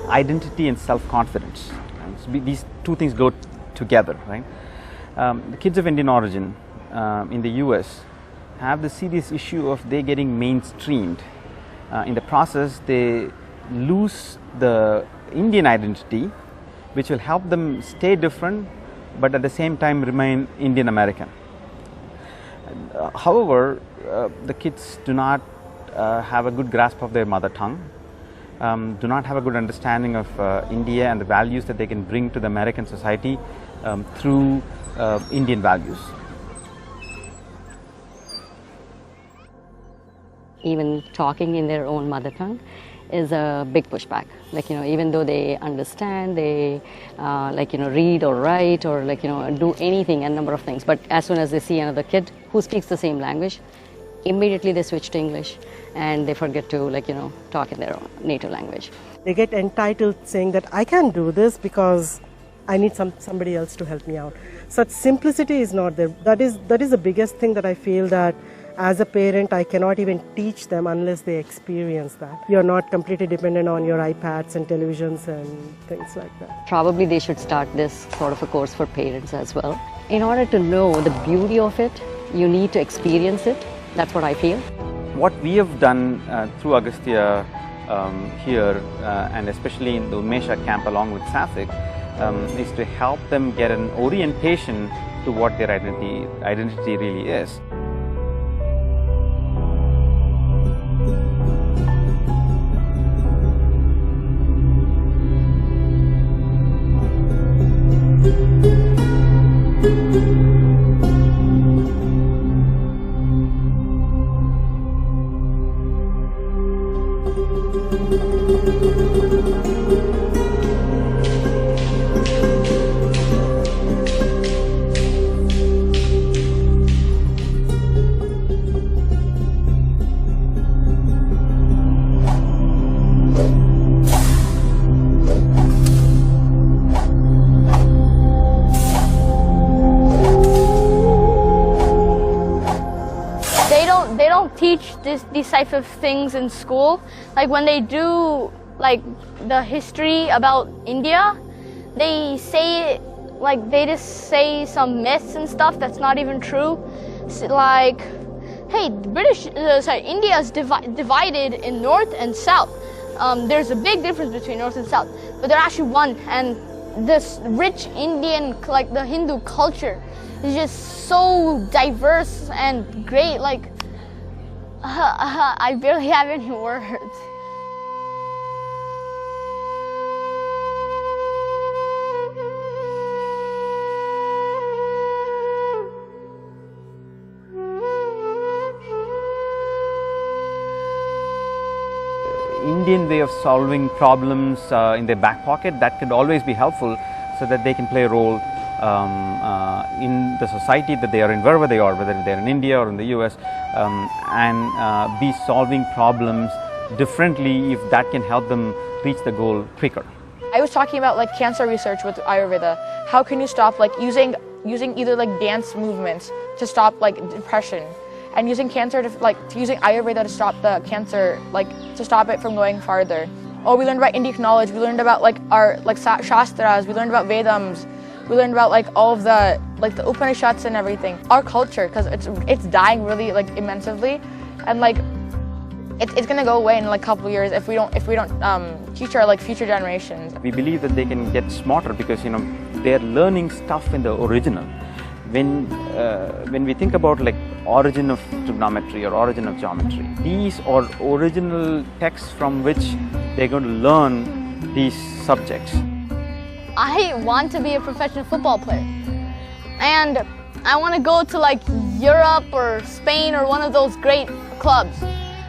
identity and self-confidence. So these two things go together, right? The kids of Indian origin in the US have the serious issue of they getting mainstreamed. In the process, they lose the Indian identity, which will help them stay different, but at the same time remain Indian American. However, the kids do not have a good grasp of their mother tongue, do not have a good understanding of India and the values that they can bring to the American society through Indian values. Even talking in their own mother tongue is a big pushback. Like, even though they understand, they read or write or do anything, a number of things. But as soon as they see another kid who speaks the same language, immediately they switch to English and they forget to talk in their own native language. They get entitled saying that I can't do this because I need somebody else to help me out. Such simplicity is not there. That is the biggest thing that I feel that as a parent, I cannot even teach them unless they experience that. You're not completely dependent on your iPads and televisions and things like that. Probably they should start this sort of a course for parents as well. In order to know the beauty of it, you need to experience it. That's what I feel. What we have done through Agastya here, and especially in the Unmesha camp along with SAFIC, is to help them get an orientation to what their identity really is. They don't teach these types of things in school. Like when they do the history about India, they say they just say some myths and stuff that's not even true. So like, hey, India is divided in north and south. There's a big difference between north and south, but they're actually one. And this rich Indian, the Hindu culture, is just so diverse and great. I barely have any words. Indian way of solving problems in their back pocket, that could always be helpful so that they can play a role in the society that they are in, wherever they are, whether they're in India or in the US, and be solving problems differently if that can help them reach the goal quicker. I was talking about cancer research with Ayurveda. How can you stop using either dance movements to stop depression, and using cancer to using Ayurveda to stop the cancer, to stop it from going farther. Oh, we learned about Indic knowledge. We learned about our Shastras. We learned about Vedams. We learned about all of the the Upanishads and everything. Our culture, because it's dying really immensely, and it's gonna go away in a couple of years if we don't teach our future generations. We believe that they can get smarter because they're learning stuff in the original. When we think about origin of trigonometry or origin of geometry, these are original texts from which they're going to learn these subjects. I want to be a professional football player, and I want to go to Europe or Spain or one of those great clubs,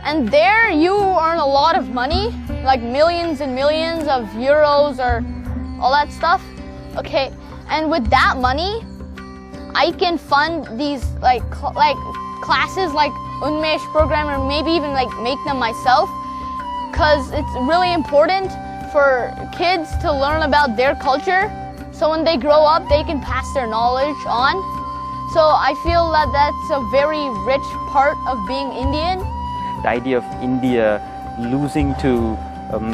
and there you earn a lot of money, millions and millions of euros or all that stuff. Okay, and with that money I can fund these classes like Unmesh program, or maybe even make them myself, because it's really important for kids to learn about their culture, so when they grow up they can pass their knowledge on. So I feel that that's a very rich part of being Indian. The idea of India losing to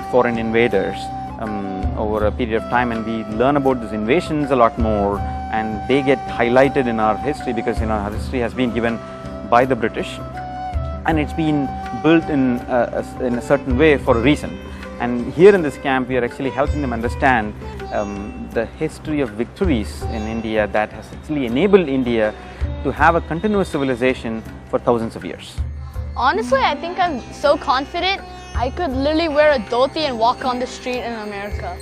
foreign invaders over a period of time, and we learn about these invasions a lot more, and they get highlighted in our history because our history has been given by the British, and it's been built in a certain way for a reason. And here in this camp, we are actually helping them understand the history of victories in India that has actually enabled India to have a continuous civilization for thousands of years. Honestly, I think I'm so confident I could literally wear a dhoti and walk on the street in America.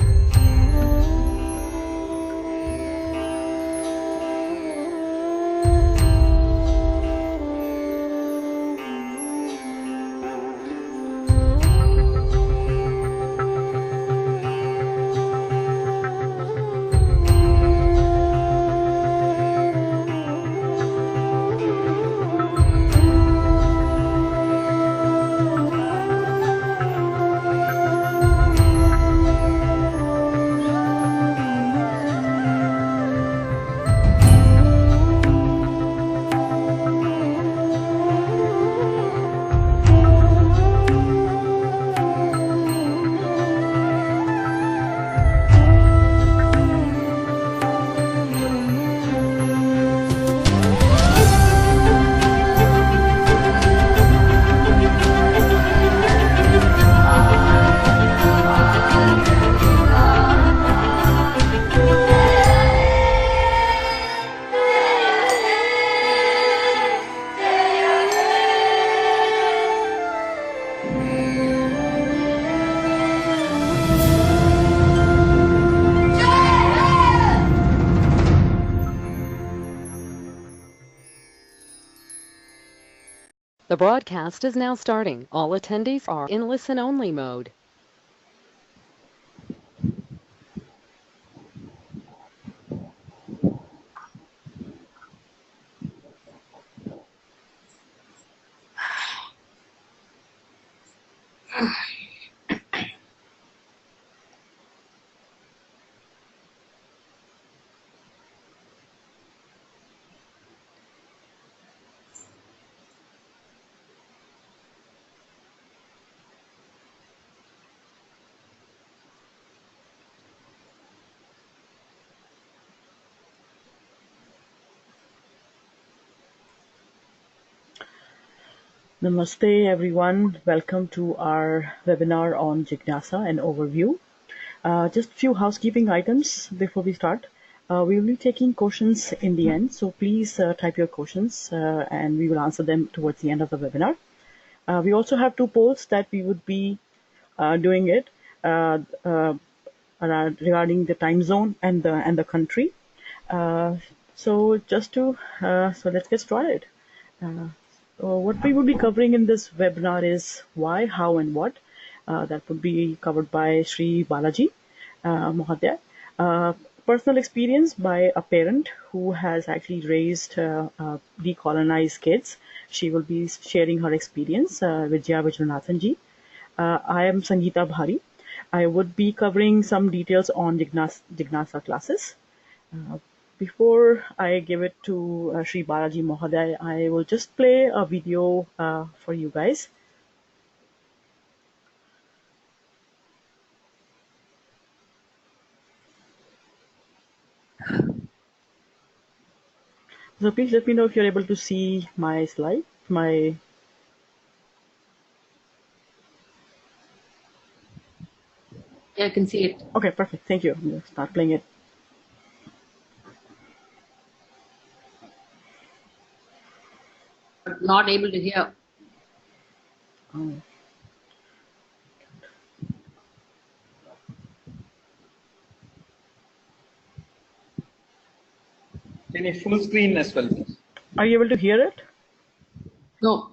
The broadcast is now starting. All attendees are in listen-only mode. Namaste everyone, welcome to our webinar on Jignasa, an overview. Just a few housekeeping items before we start. We will be taking questions in the end, so please type your questions and we will answer them towards the end of the webinar. We also have two polls that we would be doing it regarding the time zone and the country. So let's get started. What we will be covering in this webinar is why, how, and what. That would be covered by Sri Balaji Mohadaya. Personal experience by a parent who has actually raised decolonized kids. She will be sharing her experience with Jaya Vijwanathan ji. I am Sangeeta Bhari. I would be covering some details on Jignasa classes. Before I give it to Sri Balaji Mohadaya, I will just play a video for you guys. So please let me know if you're able to see my slide, Yeah, I can see it. Okay, perfect. Thank you. I'm going to start playing it. But not able to hear. Oh. Can you full screen as well, please? Are you able to hear it? No.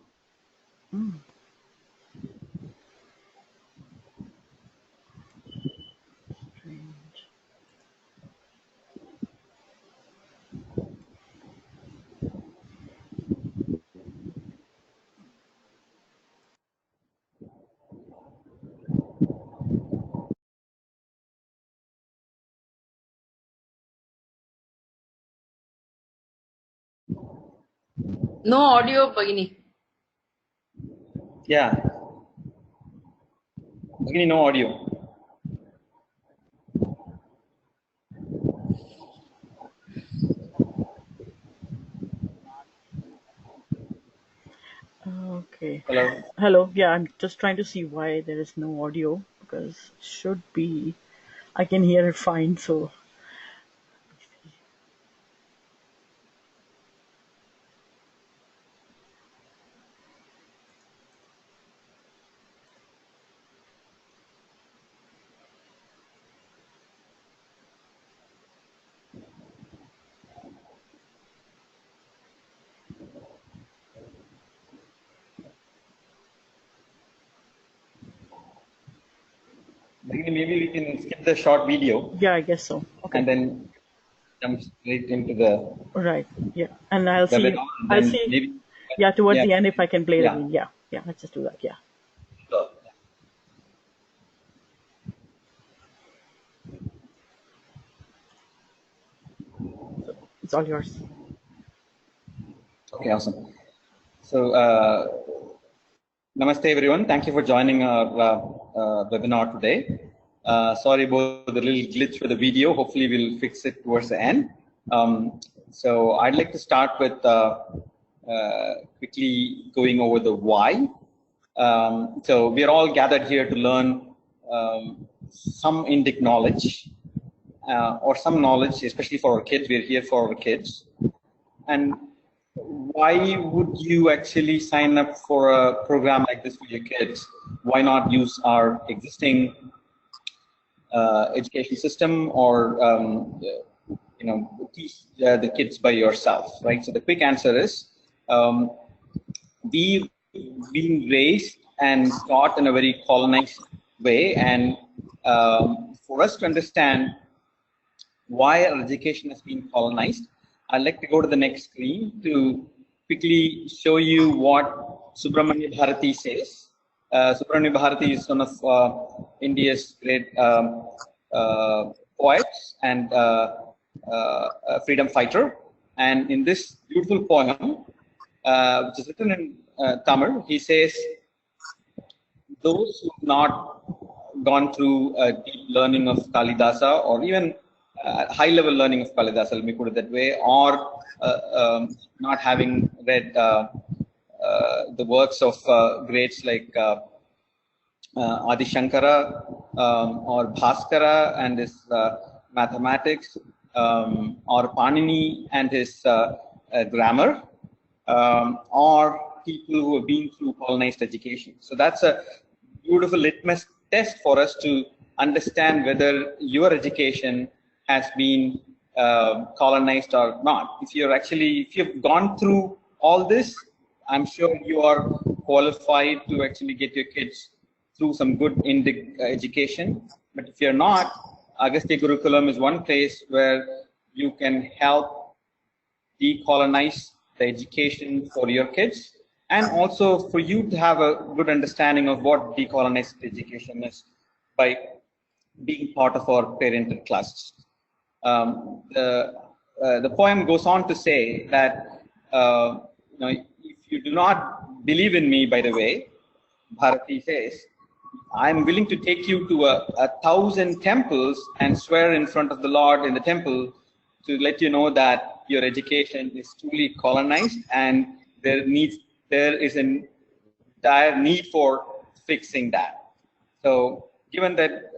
No audio, Bhagini. Yeah. Bhagini, no audio. Okay. Hello. Hello. Yeah, I'm just trying to see why there is no audio, because should be. I can hear it fine. So Maybe we can skip the short video yeah, I guess so. Okay. and then jump straight into the Right. Yeah. And I'll see. webinar. I'll Then see. maybe. Yeah, towards Yeah. the end if I can play it Yeah. again. Yeah. Yeah. Let's just do that. Yeah. Sure. It's all yours. Okay, awesome. So, namaste everyone. Thank you for joining our webinar today. Sorry about the little glitch with the video. Hopefully we'll fix it towards the end. So I'd like to start with quickly going over the why. So we are all gathered here to learn some Indic knowledge or some knowledge, especially for our kids. We're here for our kids. And why would you actually sign up for a program like this for your kids? Why not use our existing education system, or teach the kids by yourself, right? So the quick answer is we've been raised and taught in a very colonized way, and for us to understand why our education has been colonized, I'd like to go to the next screen to quickly show you what Subramanya Bharati says. Subramanya Bharati is one of India's great poets and freedom fighter. And in this beautiful poem, which is written in Tamil, he says, those who have not gone through a deep learning of Kalidasa, or even high-level learning of Kalidasa, let me put it that way, or not having read the works of greats like Adi Shankara or Bhaskara and his mathematics, or Panini and his grammar, or people who have been through colonized education. So that's a beautiful litmus test for us to understand whether your education has been colonized or not. If you've gone through all this, I'm sure you are qualified to actually get your kids through some good Indic education. But if you're not, Agastya Gurukulam is one place where you can help decolonize the education for your kids, and also for you to have a good understanding of what decolonized education is by being part of our parental classes. The poem goes on to say that if you do not believe in me, by the way, Bharati says, I'm willing to take you to 1,000 temples and swear in front of the Lord in the temple to let you know that your education is truly colonized, and there is a dire need for fixing that. So given that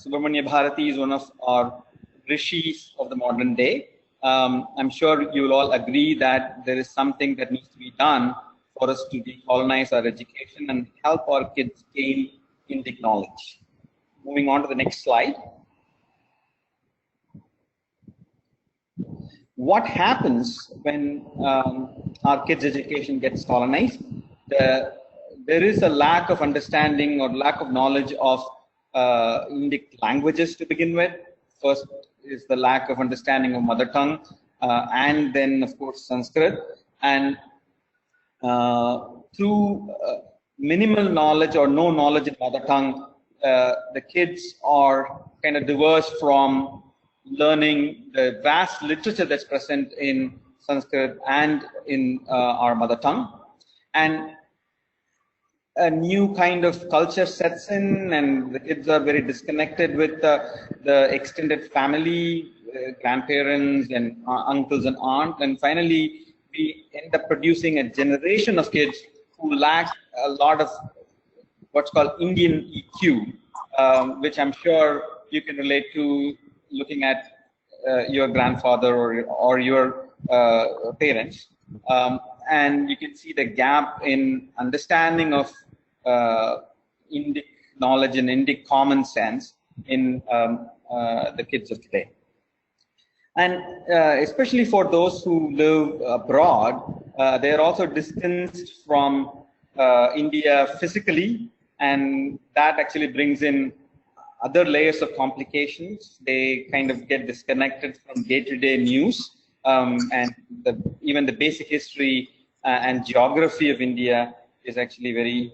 Subramanya Bharati is one of our rishis of the modern day, I'm sure you will all agree that there is something that needs to be done for us to decolonize our education and help our kids gain Indic knowledge. Moving on to the next slide. What happens when our kids' education gets colonized? There is a lack of understanding or lack of knowledge of Indic languages to begin with. First is the lack of understanding of mother tongue, and then of course Sanskrit. And through minimal knowledge or no knowledge in mother tongue, the kids are kind of diverse from learning the vast literature that's present in Sanskrit and in our mother tongue. And a new kind of culture sets in, and the kids are very disconnected with the extended family, grandparents and uncles and aunts. And finally, we end up producing a generation of kids who lack a lot of what's called Indian EQ, which I'm sure you can relate to looking at your grandfather or your parents. And you can see the gap in understanding of Indic knowledge and Indic common sense in the kids of today. And especially for those who live abroad, they are also distanced from India physically, and that actually brings in other layers of complications. They kind of get disconnected from day-to-day news, and even the basic history and geography of India is actually very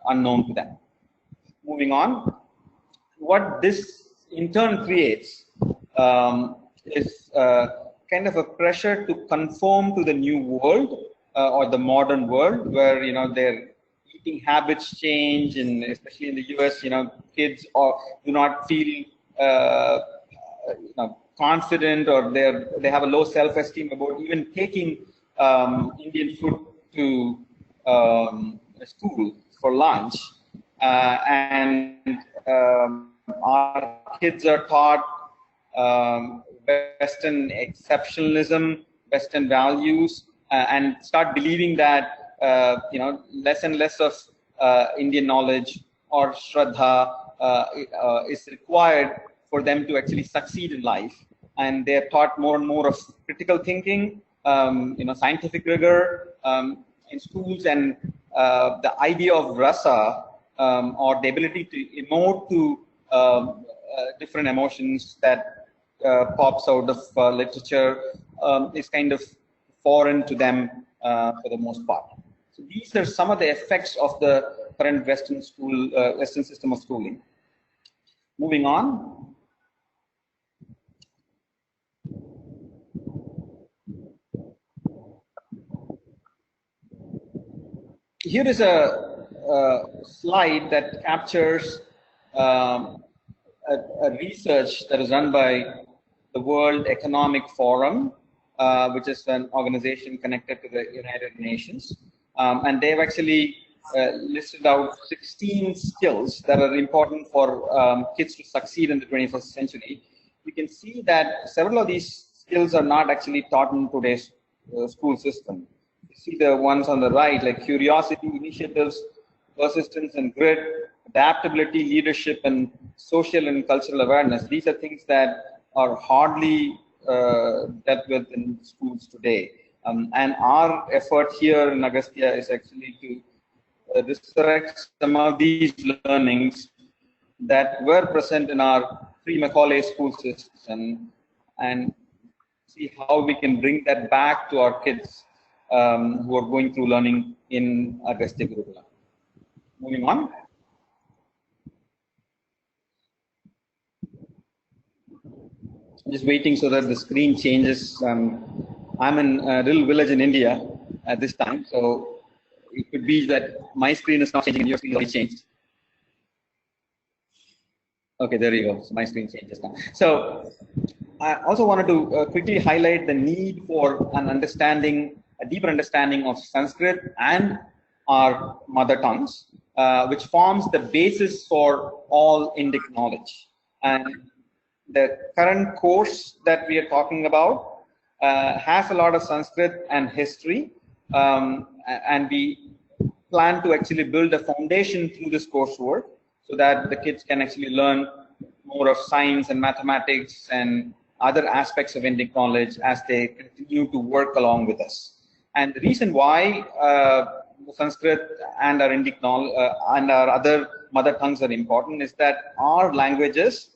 unknown to them. Moving on, what this in turn creates is kind of a pressure to conform to the new world or the modern world, where their eating habits change, and especially in the US, kids do not feel confident, or they have a low self-esteem about even taking Indian food to school for lunch, and our kids are taught Western exceptionalism, Western values, and start believing that less and less of Indian knowledge or Shraddha is required for them to actually succeed in life. And they are taught more and more of critical thinking, scientific rigor in schools, and the idea of rasa, or the ability to emote to different emotions that pops out of literature is kind of foreign to them for the most part. So these are some of the effects of the current Western system of schooling. Moving on. Here is a slide that captures a research that is run by the World Economic Forum, which is an organization connected to the United Nations. And they've actually listed out 16 skills that are important for kids to succeed in the 21st century. You can see that several of these skills are not actually taught in today's school system. You see the ones on the right, like curiosity, initiatives, persistence and grit, adaptability, leadership, and social and cultural awareness. These are things that are hardly dealt with in schools today. And our effort here in Agastya is actually to resurrect some of these learnings that were present in our pre-Macaulay school system, and see how we can bring that back to our kids who are going through learning in Agastya Gurukula. Moving on. Just waiting so that the screen changes. I'm in a little village in India at this time, so it could be that my screen is not changing and your screen already changed. Okay, there you go. So my screen changes now. So I also wanted to quickly highlight the need for an understanding, a deeper understanding of Sanskrit and our mother tongues, which forms the basis for all Indic knowledge. And the current course that we are talking about has a lot of Sanskrit and history, and we plan to actually build a foundation through this coursework so that the kids can actually learn more of science and mathematics and other aspects of Indic knowledge as they continue to work along with us. And the reason why Sanskrit and our Indic knowledge and our other mother tongues are important is that our languages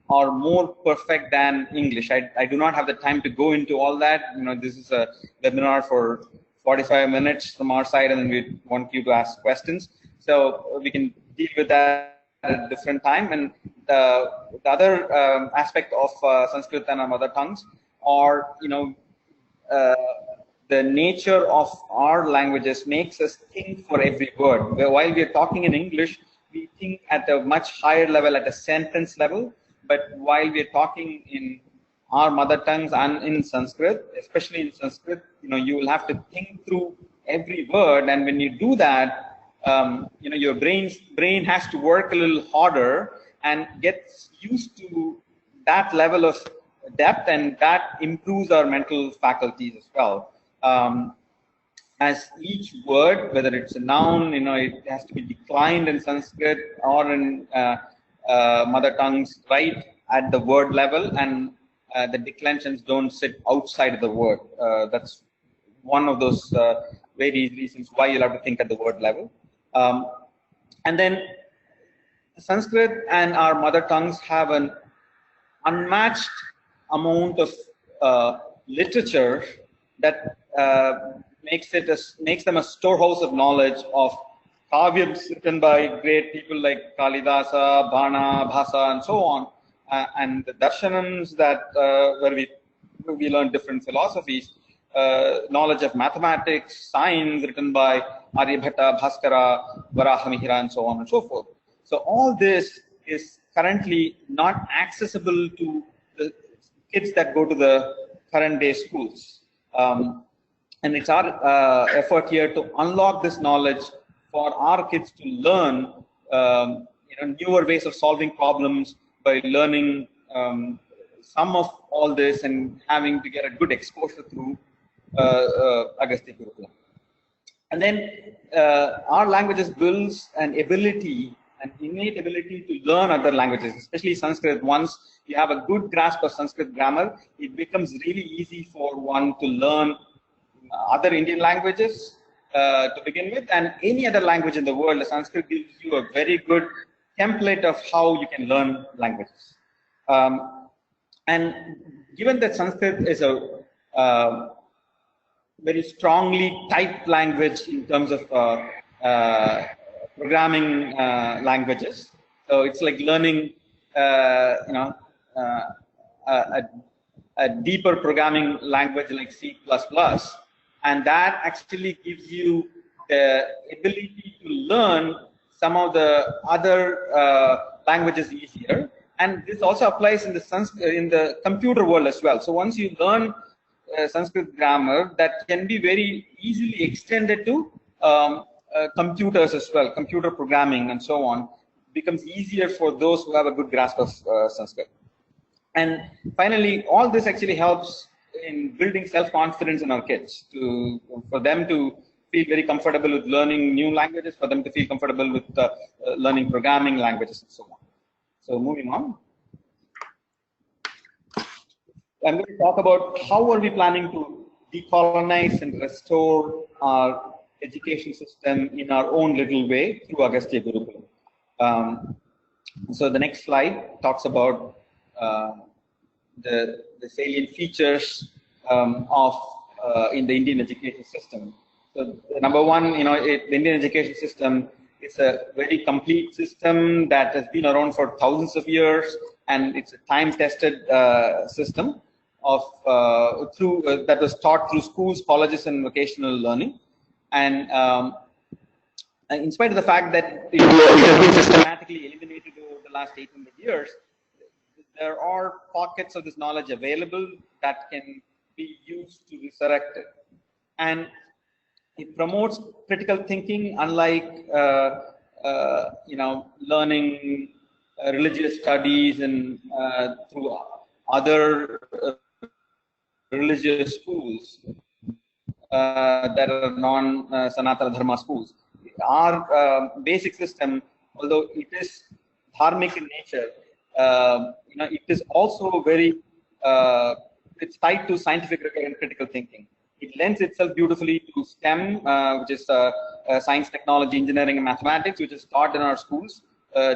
are more perfect than English. I do not have the time to go into all that. This is a webinar for 45 minutes from our side, and then we want you to ask questions. So we can deal with that at a different time. And the other aspect of Sanskrit and our mother tongues are, the nature of our languages makes us think for every word. While we are talking in English, we think at a much higher level, at a sentence level. But while we are talking in our mother tongues and in Sanskrit, especially in Sanskrit, you will have to think through every word, and when you do that, your brain has to work a little harder and gets used to that level of depth, and that improves our mental faculties as well. As each word, whether it's a noun, it has to be declined in Sanskrit or in mother tongues right at the word level, and the declensions don't sit outside of the word. That's one of those various reasons why you'll have to think at the word level. And then Sanskrit and our mother tongues have an unmatched amount of literature that makes them a storehouse of knowledge of kavyams written by great people like Kalidasa, Bana, Bhasa, and so on, and the darshanams that where we learn different philosophies, knowledge of mathematics, science written by Aryabhatta, Bhaskara, Varahamihira, and so on and so forth. So all this is currently not accessible to the kids that go to the current day schools. And it's our effort here to unlock this knowledge for our kids to learn newer ways of solving problems by learning some of all this and having to get a good exposure through Agastya Gurukula. And then our languages builds an innate ability to learn other languages, especially Sanskrit. Once you have a good grasp of Sanskrit grammar, it becomes really easy for one to learn other Indian languages to begin with, and any other language in the world. The Sanskrit gives you a very good template of how you can learn languages. And given that Sanskrit is a very strongly typed language in terms of programming languages, so it's like learning a deeper programming language like C++, and that actually gives you the ability to learn some of the other languages easier. And this also applies in the computer world as well. So once you learn Sanskrit grammar, that can be very easily extended to computers as well. Computer programming and so on becomes easier for those who have a good grasp of Sanskrit. And finally, all this actually helps in building self-confidence in our kids, for them to feel very comfortable with learning new languages, for them to feel comfortable with learning programming languages and so on. So moving on, I'm going to talk about how are we planning to decolonize and restore our education system in our own little way through Agastya Gurukula. So the next slide talks about the salient features in the Indian education system. So number one, the Indian education system is a very complete system that has been around for thousands of years, and it's a time-tested system of that was taught through schools, colleges, and vocational learning. And in spite of the fact that it has been systematically eliminated over the last 800 years, there are pockets of this knowledge available that can be used to resurrect it. And it promotes critical thinking, unlike learning religious studies and through other religious schools that are non-Sanatana Dharma schools. Our basic system, although it is dharmic in nature, it is also very, it's tied to scientific rigor and critical thinking. It lends itself beautifully to STEM, which is science, technology, engineering, and mathematics, which is taught in our schools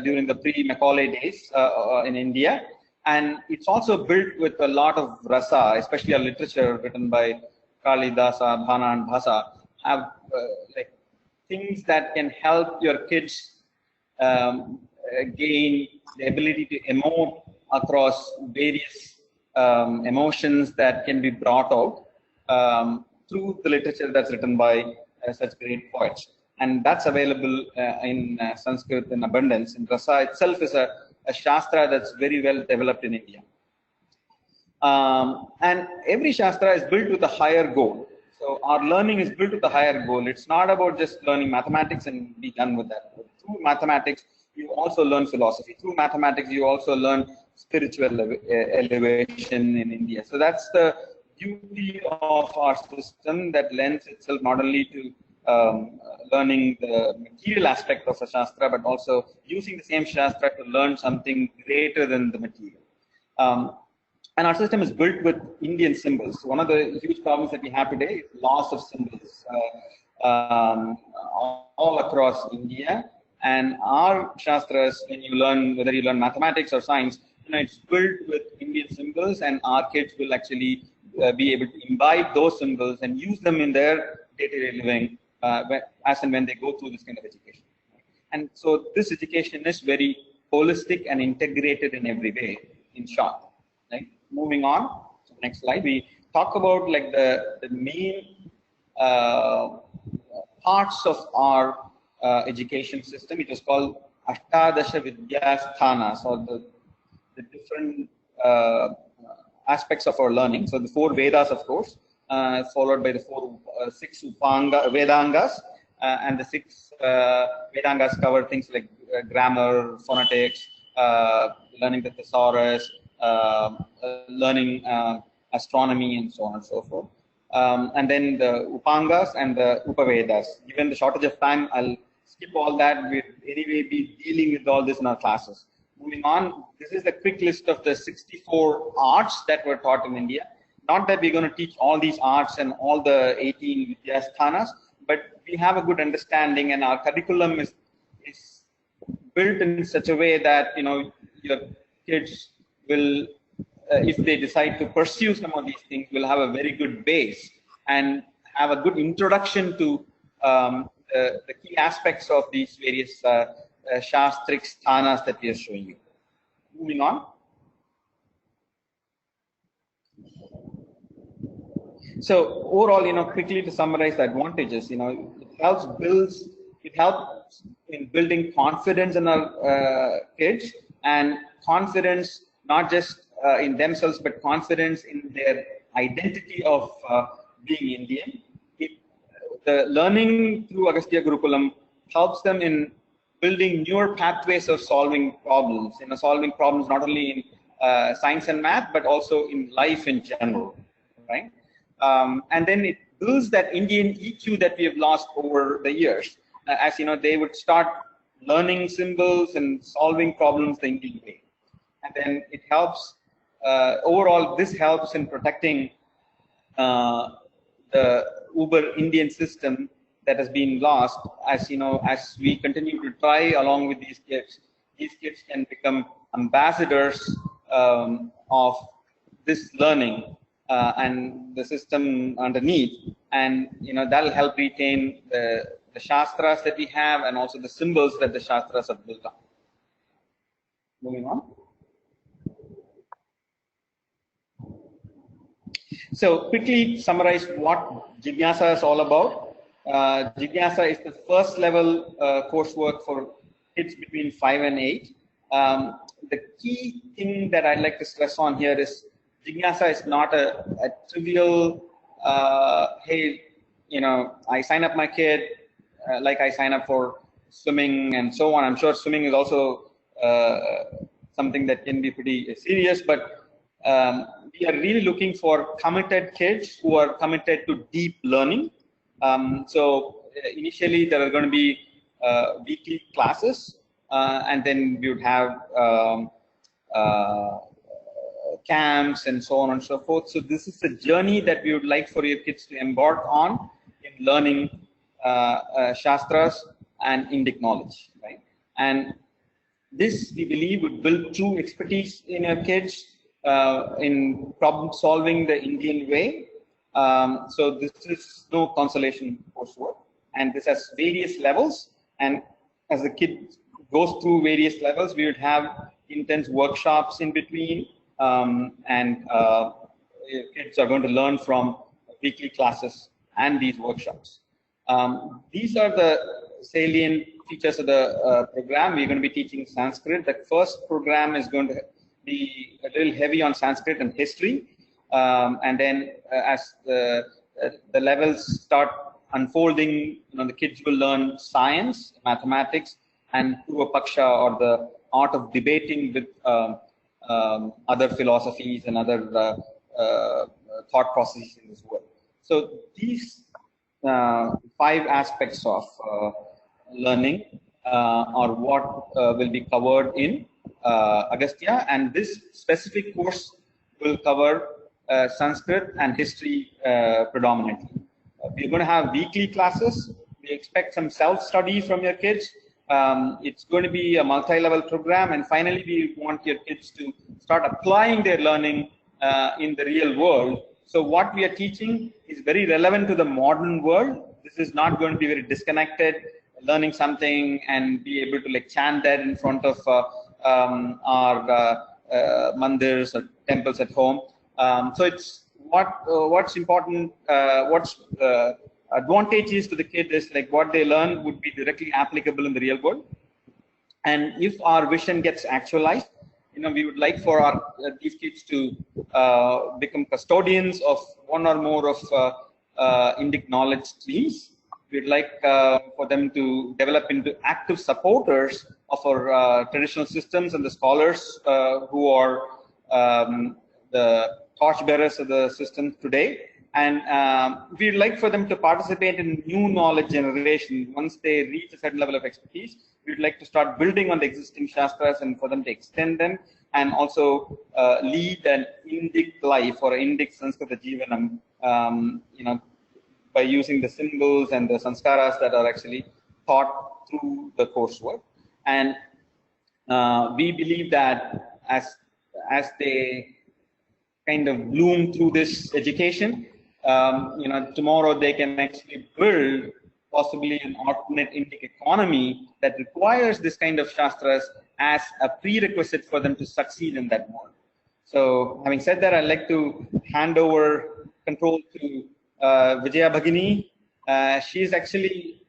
during the pre-Macaulay days in India. And it's also built with a lot of rasa, especially a literature written by Kalidasa, Bhana, and Bhasa, have like things that can help your kids gain the ability to emote across various emotions that can be brought out through the literature that's written by such great poets. And that's available in Sanskrit in abundance. And Rasa itself is a Shastra that's very well developed in India. And every Shastra is built with a higher goal. So our learning is built with a higher goal. It's not about just learning mathematics and be done with that. Through mathematics, you also learn philosophy. Through mathematics, you also learn spiritual elevation in India. So that's the beauty of our system that lends itself not only to learning the material aspect of a Shastra, but also using the same Shastra to learn something greater than the material. And our system is built with Indian symbols. So one of the huge problems that we have today is loss of symbols all across India. And our Shastras, when you learn, whether you learn mathematics or science, it's built with Indian symbols, and our kids will actually be able to imbibe those symbols and use them in their day-to-day living as and when they go through this kind of education. And so this education is very holistic and integrated in every way, in short. Right? Moving on to the next slide, we talk about like the main parts of our education system. It was called Ashtadasha Vidyasthanas, or the different aspects of our learning. So the 4 Vedas, of course, followed by the 6 Vedangas, and the 6 Vedangas cover things like grammar, phonetics, learning the thesaurus, learning astronomy, and so on and so forth. And then the Upangas and the Upavedas. Given the shortage of time, I'll skip all that. We'll anyway be dealing with all this in our classes. Moving on, this is the quick list of the 64 arts that were taught in India. Not that we're going to teach all these arts and all the 18 Vidyasthanas, but we have a good understanding, and our curriculum is built in such a way that, you know, your kids will, if they decide to pursue some of these things, will have a very good base and have a good introduction to the key aspects of these various Shastric sthanas that we are showing you. Moving on. So overall, you know, quickly to summarize the advantages, you know, it helps in building confidence in our kids, and confidence not just in themselves, but confidence in their identity of being Indian. The learning through Agastya Gurukulam helps them in building newer pathways of solving problems, you know, solving problems not only in science and math, but also in life in general, right? And then it builds that Indian EQ that we have lost over the years. As you know, they would start learning symbols and solving problems the Indian way. And then it helps, overall, this helps in protecting the uber Indian system that has been lost. As you know, as we continue to try along with these kids can become ambassadors of this learning and the system underneath, and you know, that'll help retain the Shastras that we have, and also the symbols that the Shastras are built on. Moving on. So quickly summarize what Jigyasa is all about. Jigyasa is the first level coursework for kids between 5 and 8. The key thing that I'd like to stress on here is Jigyasa is not a trivial, hey, you know, I sign up my kid like I sign up for swimming and so on. I'm sure swimming is also something that can be pretty serious, but we are really looking for committed kids who are committed to deep learning. So initially there are going to be weekly classes, and then we would have camps and so on and so forth. So this is the journey that we would like for your kids to embark on in learning Shastras and Indic knowledge, right? And this, we believe, would build true expertise in your kids in problem solving the Indian way. So this is no consolation coursework, and this has various levels, and as the kid goes through various levels, we would have intense workshops in between, and kids are going to learn from weekly classes and these workshops. These are the salient features of the program. We're going to be teaching Sanskrit. The first program is going to be a little heavy on Sanskrit and history, and then as the the levels start unfolding, the kids will learn science, mathematics, and Purva Paksha, or the art of debating with other philosophies and other thought processes in this world. So these 5 aspects of learning are what will be covered in Agastya, and this specific course will cover Sanskrit and history predominantly. We're going to have weekly classes. We expect some self-study from your kids. It's going to be a multi-level program, and finally we want your kids to start applying their learning in the real world. So what we are teaching is very relevant to the modern world. This is not going to be very disconnected, learning something and be able to like chant that in front of our mandirs or temples at home. So it's what's important, what's advantages to the kid is like what they learn would be directly applicable in the real world. And if our vision gets actualized, we would like for our these kids to become custodians of one or more of Indic knowledge streams. We'd like for them to develop into active supporters of our traditional systems and the scholars who are the torchbearers of the system today. And we'd like for them to participate in new knowledge generation. Once they reach a certain level of expertise, we'd like to start building on the existing Shastras and for them to extend them, and also lead an Indic life or Indic Sanskrita Jivanam, by using the symbols and the sanskaras that are actually taught through the coursework. And we believe that as they kind of bloom through this education, tomorrow they can actually build possibly an alternate Indic economy that requires this kind of Shastras as a prerequisite for them to succeed in that world. So having said that, I'd like to hand over control to Vijaya Bhagini. She's actually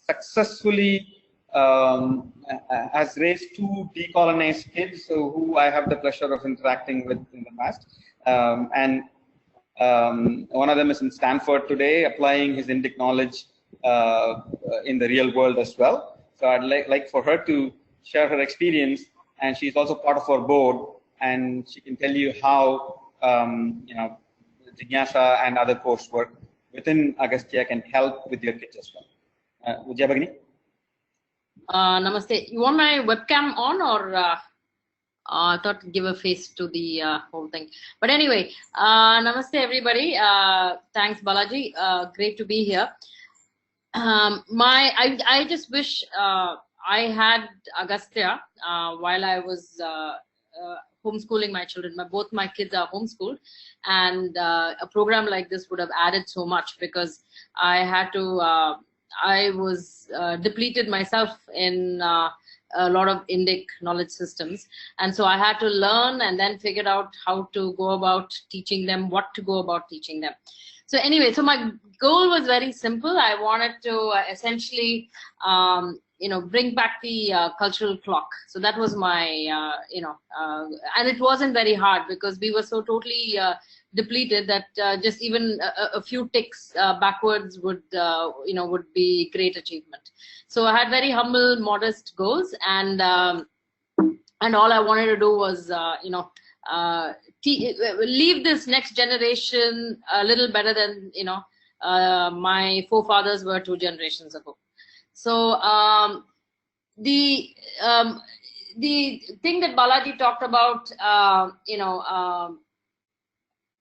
successfully has raised 2 decolonized kids, so who I have the pleasure of interacting with in the past. One of them is in Stanford today, applying his Indic knowledge in the real world as well. So I'd like for her to share her experience, and she's also part of our board, and she can tell you how Jignasa and other coursework within Agastya can help with your kids as well. Vijaya Bhagini? Namaste. You want my webcam on, or I thought to give a face to the whole thing. But anyway, namaste everybody. Thanks Balaji. Great to be here. I just wish I had Agastya while I was homeschooling my children. Both my kids are homeschooled, and a program like this would have added so much, because I had to I was depleted myself in a lot of Indic knowledge systems, and so I had to learn and then figure out how to go about teaching them, what to go about teaching them. So anyway, so my goal was very simple. I wanted to essentially bring back the cultural clock. So that was my and it wasn't very hard, because we were so totally depleted that just even a few ticks backwards would be great achievement. So I had very humble, modest goals, and all I wanted to do was leave this next generation a little better than my forefathers were 2 generations ago. So the thing that Balaji talked about,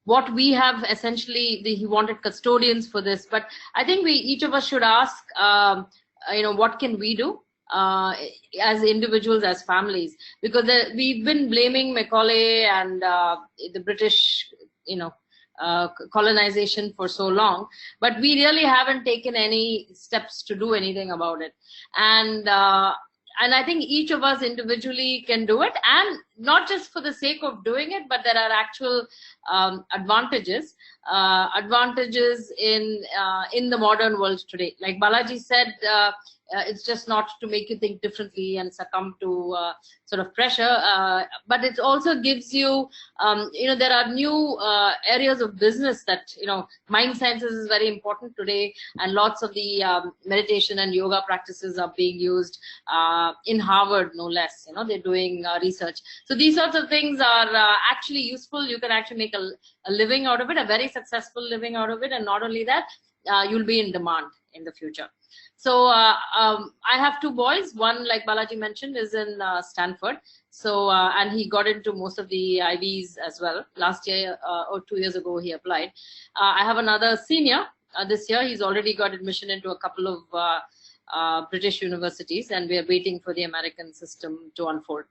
what we have essentially, he wanted custodians for this, but I think each of us should ask, what can we do as individuals, as families, because we've been blaming Macaulay and the British, colonization for so long, but we really haven't taken any steps to do anything about it. And I think each of us individually can do it, and not just for the sake of doing it, but there are actual advantages in the modern world today. Like Balaji said, it's just not to make you think differently and succumb to sort of pressure, but it also gives you, there are new areas of business that, mind sciences is very important today, and lots of the meditation and yoga practices are being used in Harvard, no less. They're doing research. So these sorts of things are actually useful. You can actually make a living out of it, a very successful living out of it, and not only that, you'll be in demand in the future. So I have 2 boys. One, like Balaji mentioned, is in Stanford. So and he got into most of the IVs as well. Last year or 2 years ago, he applied. I have another senior this year. He's already got admission into a couple of British universities, and we are waiting for the American system to unfold.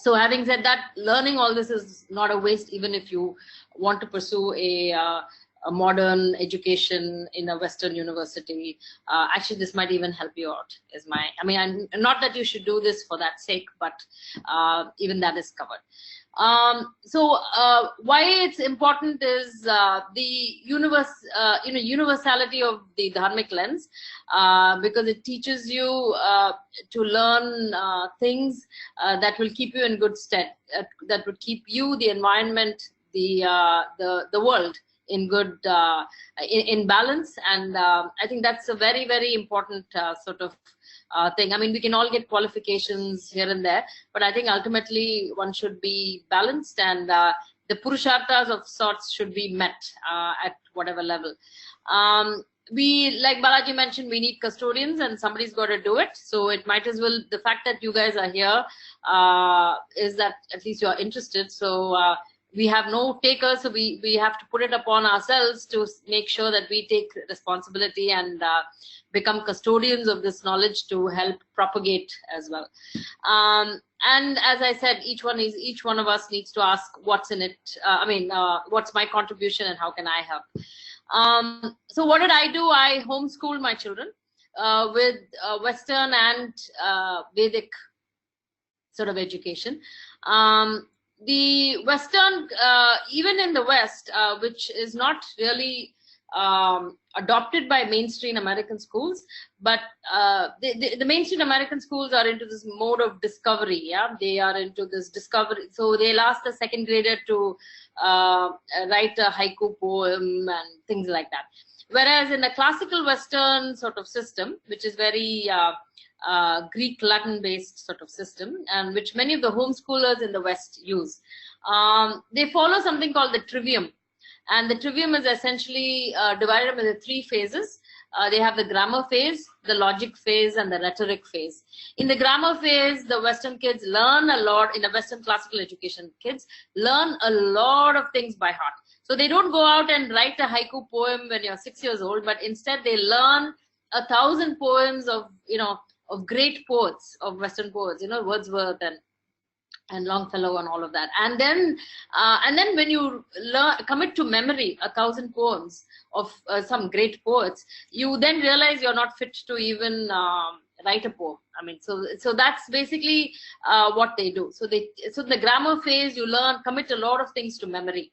So having said that, learning all this is not a waste, even if you want to pursue a modern education in a Western university. Actually, this might even help you out. Not that you should do this for that sake, but even that is covered. So why it's important is the universality of the dharmic lens, because it teaches you to learn things that will keep you in good stead, that would keep you, the environment, the world in good in balance. And I think that's a very, very important sort of thing. We can all get qualifications here and there, but I think ultimately one should be balanced, and the purusharthas of sorts should be met at whatever level. We, like Balaji mentioned, we need custodians, and somebody's got to do it. So it might as well, the fact that you guys are here is that at least you're interested. So we have no takers, so we have to put it upon ourselves to make sure that we take responsibility and become custodians of this knowledge to help propagate as well. And as I said, each one of us needs to ask what's in it. What's my contribution and how can I help? So what did I do? I homeschooled my children with Western and Vedic sort of education. The Western, even in the West, which is not really adopted by mainstream American schools, but the mainstream American schools are into this mode of discovery. Yeah, they are into this discovery. So they'll ask the second grader to write a haiku poem and things like that. Whereas in the classical Western sort of system, which is very Greek Latin based sort of system, and which many of the homeschoolers in the West use, they follow something called the trivium. And the trivium is essentially divided into 3 phases. They have the grammar phase, the logic phase, and the rhetoric phase. In the grammar phase, the Western kids learn a lot. In the Western classical education, kids learn a lot of things by heart. So they don't go out and write a haiku poem when you're 6 years old, but instead they learn 1,000 poems of, of great poets, of Western poets, Wordsworth and Longfellow and all of that. And then when you commit to memory 1,000 poems of some great poets, you then realize you're not fit to even write a poem. So that's basically what they do. So in the grammar phase, you commit a lot of things to memory.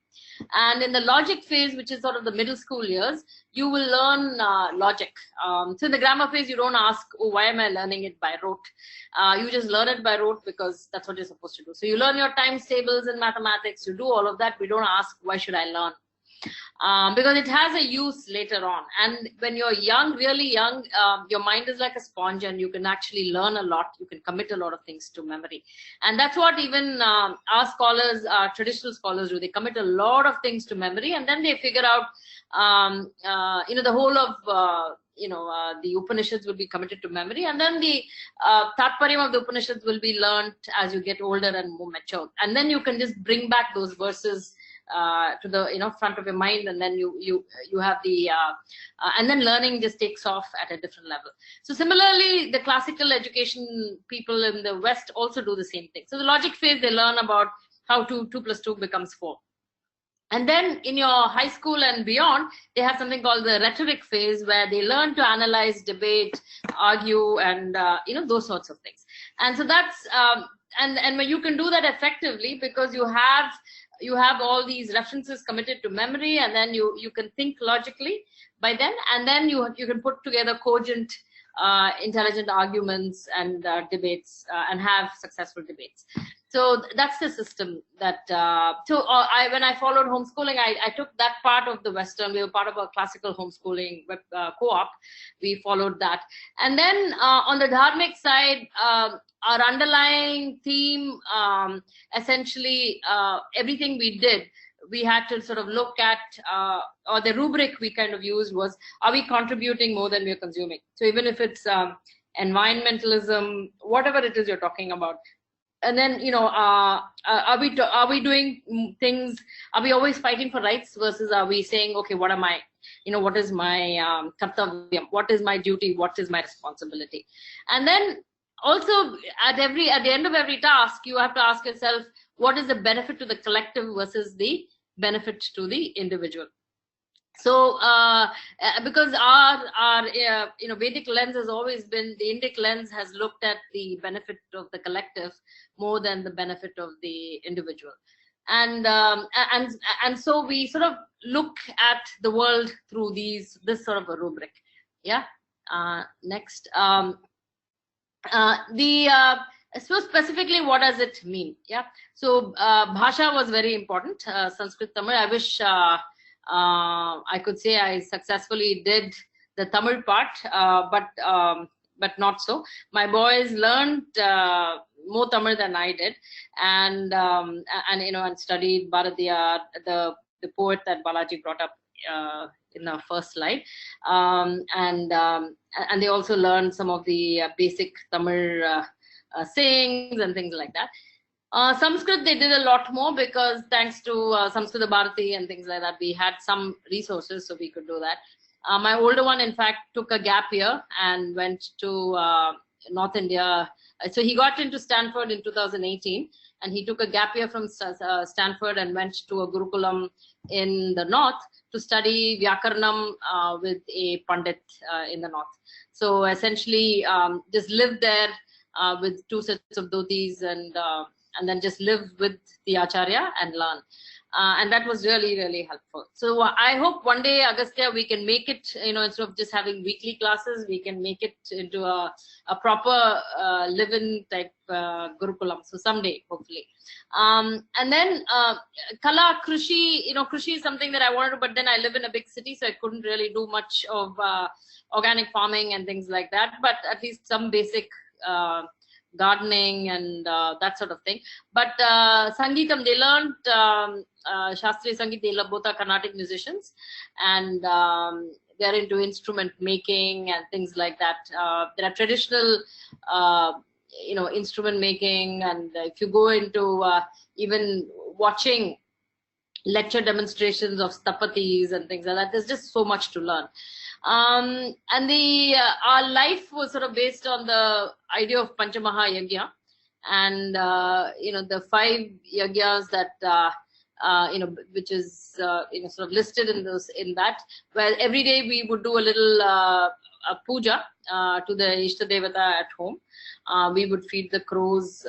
And in the logic phase, which is sort of the middle school years, you will learn logic. So in the grammar phase, you don't ask, oh, why am I learning it by rote? You just learn it by rote because that's what you're supposed to do. So you learn your times tables in mathematics, you do all of that. We don't ask, why should I learn? Because it has a use later on. And when you're young, really young, your mind is like a sponge and you can actually learn a lot. You can commit a lot of things to memory. And that's what even our scholars, our traditional scholars do. They commit a lot of things to memory, and then they figure out, the whole of, the Upanishads will be committed to memory, and then the Tatparyam of the Upanishads will be learned as you get older and more mature. And then you can just bring back those verses to the front of your mind, and then you have the and then learning just takes off at a different level. So similarly, the classical education people in the West also do the same thing. So the logic phase, they learn about how 2 + 2 becomes 4. And then in your high school and beyond, they have something called the rhetoric phase, where they learn to analyze, debate, argue, and those sorts of things. And so that's and you can do that effectively because you have all these references committed to memory, and then you can think logically by then, and then you can put together cogent intelligent arguments and debates and have successful debates. So that's the system that, when I followed homeschooling, I took that part of the Western. We were part of a classical homeschooling co-op. We followed that. And then on the dharmic side, our underlying theme, essentially everything we did, we had to sort of look at, or the rubric we kind of used was, are we contributing more than we're consuming? So even if it's environmentalism, whatever it is you're talking about, and then, you know, are we doing things? Are we always fighting for rights versus are we saying, okay, what am I? You know, what is my kartavyam? What is my duty? What is my responsibility? And then also at the end of every task, you have to ask yourself, what is the benefit to the collective versus the benefit to the individual? So because our you know, Vedic lens has always been, the Indic lens has looked at the benefit of the collective more than the benefit of the individual, and so we sort of look at the world through this sort of a rubric. Yeah. Next. So specifically, what does it mean? Yeah. So bhasha was very important. Sanskrit, Tamil. I wish I could say I successfully did the Tamil part, but not so. My boys learned more Tamil than I did, and you know, and studied Bharatiya, the poet that Balaji brought up in the first slide, and they also learned some of the basic Tamil sayings and things like that. Sanskrit, they did a lot more because thanks to Samskrita Bharati and things like that, we had some resources, so we could do that. My older one, in fact, took a gap year and went to North India. So he got into Stanford in 2018, and he took a gap year from Stanford and went to a Gurukulam in the north to study Vyakaranam with a Pandit in the north. So essentially, just lived there with 2 sets of dhotis and then just live with the Acharya and learn. And that was really, really helpful. So I hope one day, Agastya, we can make it, you know, instead of just having weekly classes, we can make it into a proper live-in type Gurukulam. So someday, hopefully. And then Kala, Krishi, you know, Krishi is something that I wanted to, but then I live in a big city, so I couldn't really do much of organic farming and things like that, but at least some basic gardening and that sort of thing. But Sangeetam, they learned Shastriya Sangeet, they both are Carnatic musicians, and they're into instrument making and things like that. There are traditional, you know, instrument making, and if you go into even watching lecture demonstrations of stapatis and things like that, there's just so much to learn. And our life was sort of based on the idea of Panchamaha Yajna, and you know, the 5 yagyas that you know, which is you know, sort of listed in that, where every day we would do a little puja to the Ishta Devata at home. We would feed the crows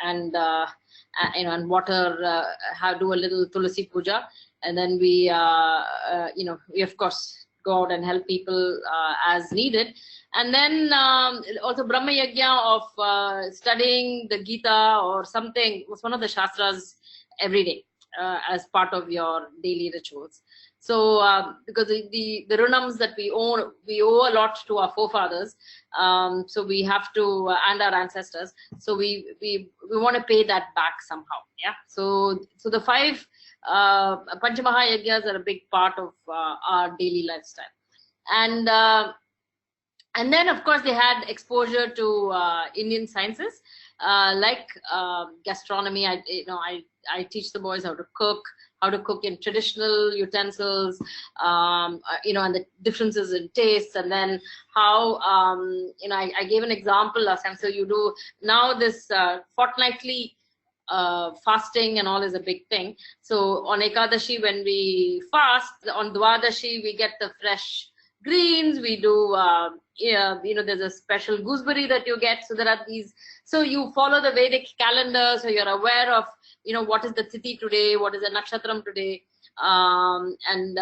and you know, and water, do a little Tulasi puja, and then we you know, we of course go out and help people as needed. And then also Brahma Yajna of studying the Gita or something was one of the Shastras every day as part of your daily rituals. So because the runams that we owe a lot to our forefathers, so we have to, and our ancestors, so we want to pay that back somehow. Yeah. So the 5 Panchamaha Yajnas are a big part of our daily lifestyle. And then of course they had exposure to Indian sciences like gastronomy. I teach the boys how to cook in traditional utensils, you know, and the differences in tastes, and then how you know, I gave an example last time. So you do now this fortnightly fasting and all is a big thing. So on Ekadashi, when we fast, on Dwadashi we get the fresh greens. We do yeah, you know, there's a special gooseberry that you get. So there are these, so you follow the Vedic calendar, so you're aware of, you know, what is the Tithi today, what is the Nakshatram today, and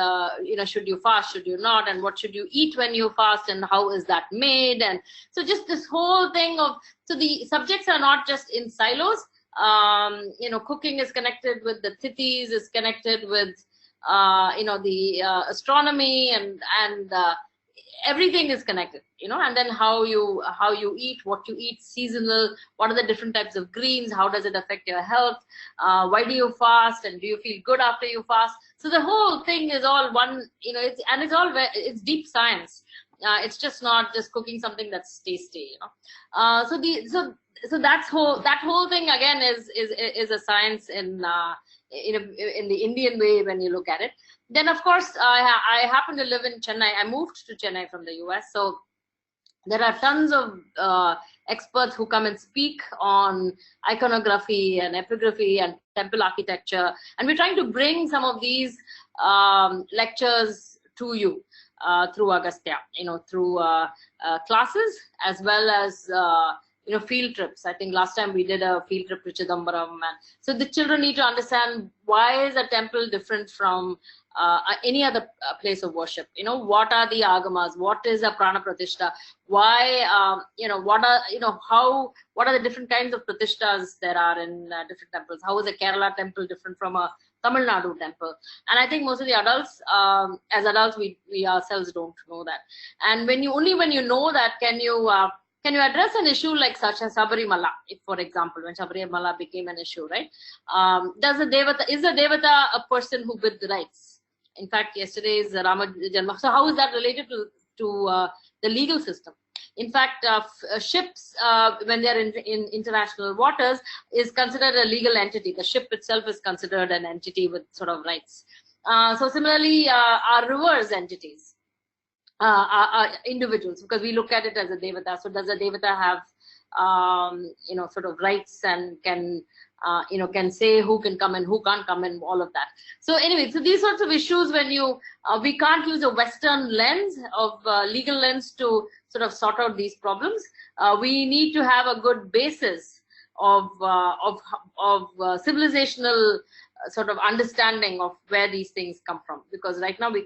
should you fast, should you not, and what should you eat when you fast, and how is that made, and so just this whole thing of, so the subjects are not just in silos. Cooking is connected with the tithis, is connected with the astronomy, and everything is connected, and then how you eat, what you eat, seasonal, what are the different types of greens, how does it affect your health, why do you fast, and do you feel good after you fast? So the whole thing is all one, it's deep science. It's just not just cooking something that's tasty, so that whole thing again is a science in the Indian way when you look at it. Then of course I happen to live in Chennai. I moved to Chennai from the US, so there are tons of experts who come and speak on iconography and epigraphy and temple architecture, and we're trying to bring some of these lectures to you through Agastya, through classes as well as field trips. I think last time we did a field trip to Chidambaram, and so the children need to understand why is a temple different from any other place of worship. What are the agamas? What is a prana pratishta? Why? What are the different kinds of pratishtas there are in different temples? How is a Kerala temple different from a Tamil Nadu temple? And I think most of the adults, as adults, we ourselves don't know that. And when you know that, can you address an issue like such as Sabarimala, if, for example, when Sabarimala became an issue, right? Is a devata a person who with the rights? In fact, yesterday is Rama Janma. So how is that related to the legal system? In fact, ships, when they are in international waters, is considered a legal entity. The ship itself is considered an entity with sort of rights. So similarly, our rivers entities are individuals, because we look at it as a devata. So does a devata have sort of rights, and can say who can come and who can't come and all of that. So anyway, so these sorts of issues, when we can't use a Western lens of legal lens to sort of sort out these problems. We need to have a good basis of civilizational sort of understanding of where these things come from, because right now we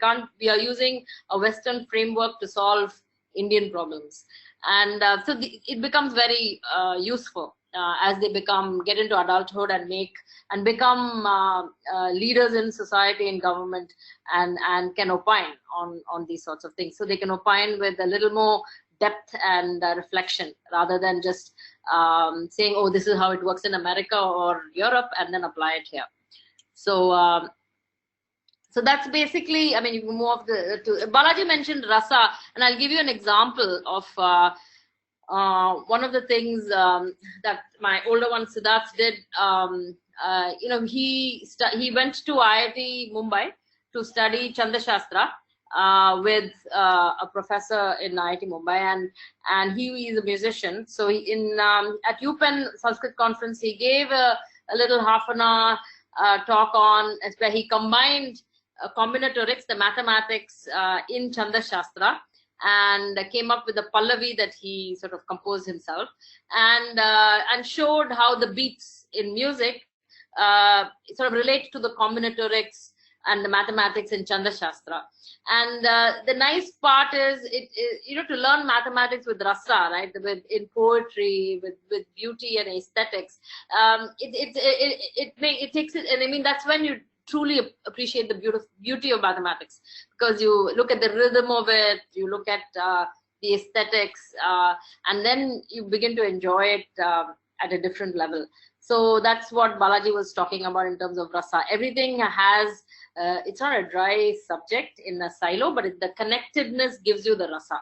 are using a Western framework to solve Indian problems, and so it becomes very useful as they get into adulthood and become leaders in society and government, and can opine on these sorts of things. So they can opine with a little more depth and reflection, rather than just saying, oh, this is how it works in America or Europe, and then apply it here. So so that's basically, I mean, you can move off to Balaji mentioned rasa, and I'll give you an example of one of the things that my older one Siddharth did. He went to IIT Mumbai to study Chanda Shastra with a professor in IIT Mumbai, and he is a musician. So at UPenn Sanskrit conference, he gave a little half an hour talk on where he combined combinatorics, the mathematics in Chanda Shastra, and came up with a Pallavi that he sort of composed himself, and showed how the beats in music sort of relate to the combinatorics and the mathematics in Chanda Shastra. And the nice part is, to learn mathematics with rasa, right? In poetry, with beauty and aesthetics, it takes it, and I mean that's when you truly appreciate the beauty of mathematics, because you look at the rhythm of it, you look at the aesthetics, and then you begin to enjoy it at a different level. So that's what Balaji was talking about in terms of rasa. Everything has, it's not a dry subject in a silo, but the connectedness gives you the rasa.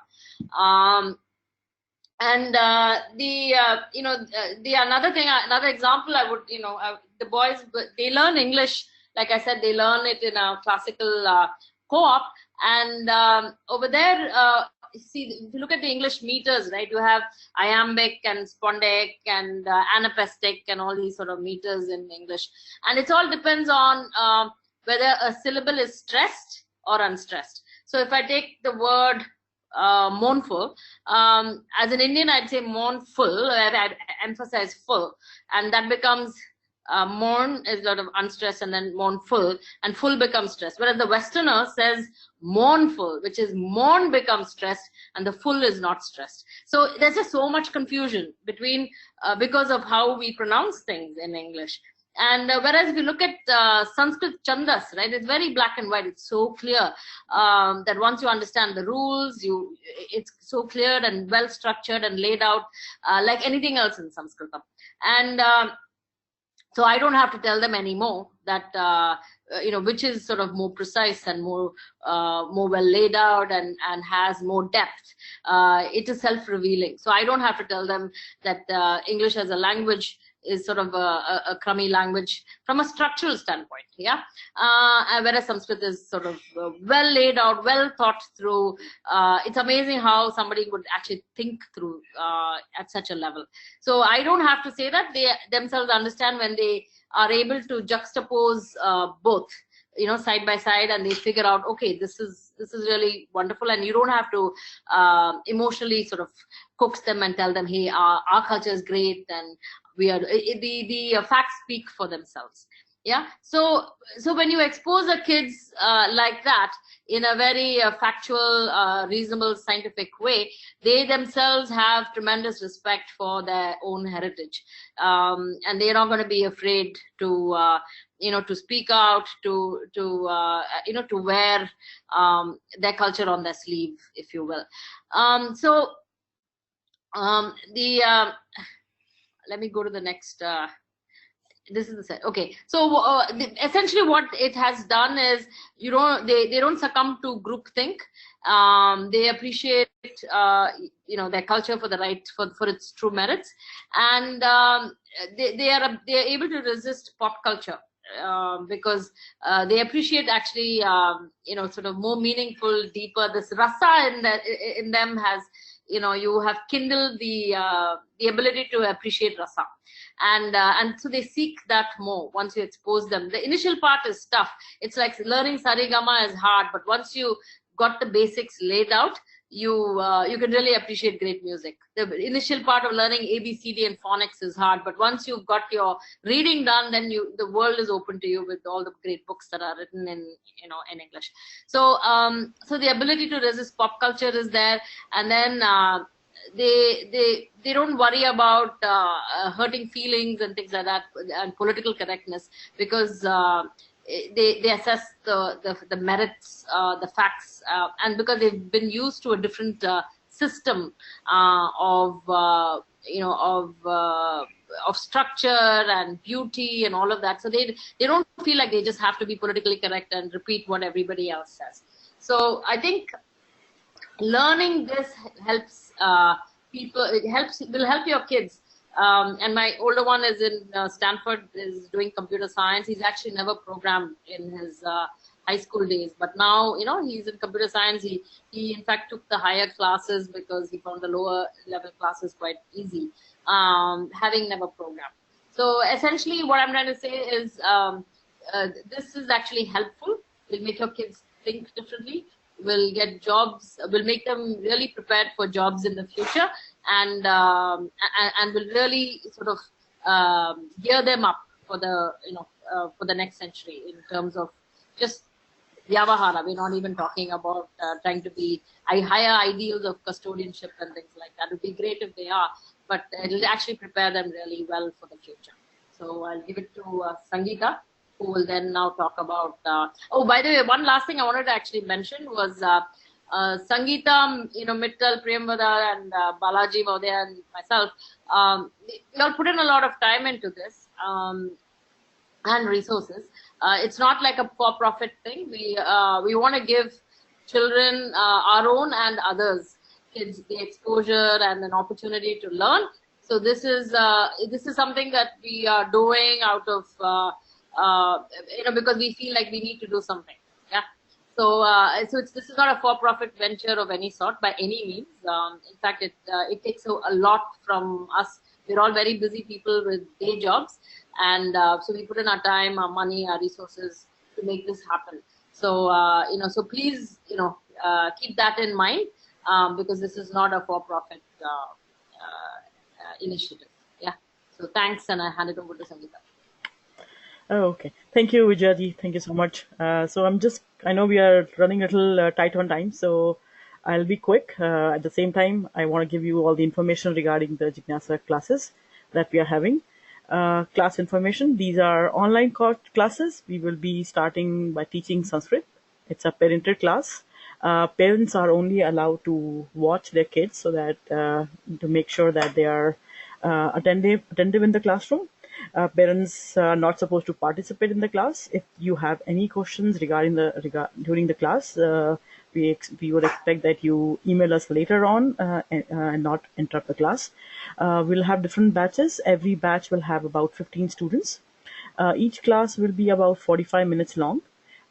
And the another example I would, the boys, they learn English. Like I said, they learn it in a classical co-op, and over there, see, if you look at the English meters, right, you have iambic and spondic and anapestic and all these sort of meters in English, and it all depends on whether a syllable is stressed or unstressed. So if I take the word mournful, as an Indian, I'd say mournful, I'd emphasize full, and that becomes mourn is sort of unstressed, and then mournful, and full becomes stressed. Whereas the Westerner says mournful, which is mourn becomes stressed, and the full is not stressed. So there's just so much confusion between because of how we pronounce things in English. And whereas if you look at Sanskrit Chandas, right, it's very black and white. It's so clear that once you understand the rules, it's so clear and well structured and laid out like anything else in Sanskrit. And so I don't have to tell them anymore that which is sort of more precise and more well laid out and has more depth. It is self-revealing. So I don't have to tell them that English as a language is sort of a crummy language from a structural standpoint, yeah. Whereas Sanskrit is sort of well laid out, well thought through. It's amazing how somebody would actually think through at such a level. So I don't have to say that. They themselves understand when they are able to juxtapose both, side by side, and they figure out, okay, this is really wonderful, and you don't have to emotionally sort of coax them and tell them, hey, our culture is great, and we are the facts speak for themselves. Yeah. So when you expose the kids like that in a very factual, reasonable, scientific way, they themselves have tremendous respect for their own heritage, and they're not going to be afraid to to speak out, to wear their culture on their sleeve, if you will. Let me go to the next. This is the set. Okay, so essentially what it has done is, they don't succumb to groupthink. They appreciate their culture for its true merits, and they are able to resist pop culture because they appreciate actually sort of more meaningful, deeper. This rasa in them has, you have kindled the ability to appreciate rasa, and so they seek that more once you expose them. The initial part is tough. It's like learning sarigama is hard, but once you got the basics laid out, you can really appreciate great music. The initial part of learning ABCD and phonics is hard, but once you've got your reading done, then the world is open to you with all the great books that are written in English. So the ability to resist pop culture is there, and then they don't worry about hurting feelings and things like that, and political correctness, because they assess the merits, the facts, and because they've been used to a different system of structure and beauty and all of that. So they don't feel like they just have to be politically correct and repeat what everybody else says. So I think learning this helps people. Will help your kids. And my older one is in Stanford, is doing computer science. He's actually never programmed in his high school days, but now he's in computer science. He in fact took the higher classes because he found the lower level classes quite easy, having never programmed. So essentially what I'm trying to say is this is actually helpful. Will make your kids think differently, will get jobs, will make them really prepared for jobs in the future, and will really sort of gear them up for the next century in terms of just Vyavahara. We're not even talking about trying to be higher ideals of custodianship and things like that. It would be great if they are, but it'll actually prepare them really well for the future. So I'll give it to Sangeeta, who will then now talk about. Oh, by the way, one last thing I wanted to actually mention was Sangeeta, Mittal, Priyamvada, and Balaji Mahodaya and myself. We all put in a lot of time into this and resources. It's not like a for-profit thing. We want to give children, our own and others, kids, the exposure and an opportunity to learn. So this is something that we are doing out of because we feel like we need to do something. Yeah. So this is not a for-profit venture of any sort by any means. In fact, it takes a lot from us. We're all very busy people with day jobs, and so we put in our time, our money, our resources to make this happen. So so please keep that in mind, because this is not a for-profit initiative. Yeah. So thanks, and I hand it over to Sangeeta. Oh, okay. Thank you, Vijayji. Thank you so much. I know we are running a little tight on time, so I'll be quick. At the same time, I want to give you all the information regarding the Jignasa classes that we are having. Class information. These are online classes. We will be starting by teaching Sanskrit. It's a parented class. Parents are only allowed to watch their kids so that to make sure that they are attentive in the classroom. Parents are not supposed to participate in the class. If you have any questions during the class, we would expect that you email us later on and not interrupt the class. We'll have different batches. Every batch will have about 15 students. Each class will be about 45 minutes long.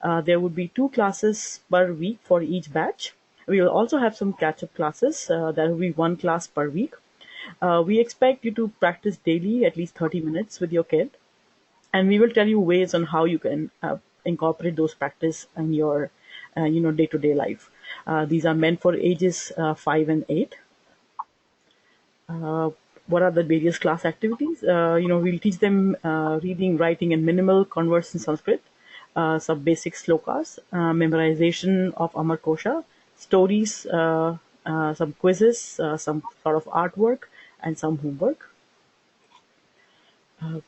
There would be 2 classes per week for each batch. We will also have some catch-up classes. There will be 1 class per week. We expect you to practice daily at least 30 minutes with your kid, and we will tell you ways on how you can incorporate those practice in your day-to-day life. These are meant for ages 5 and 8. What are the various class activities? We'll teach them reading, writing, and minimal converse in Sanskrit, some basic slokas, memorization of Amar Kosha, stories, some quizzes, some sort of artwork, and some homework.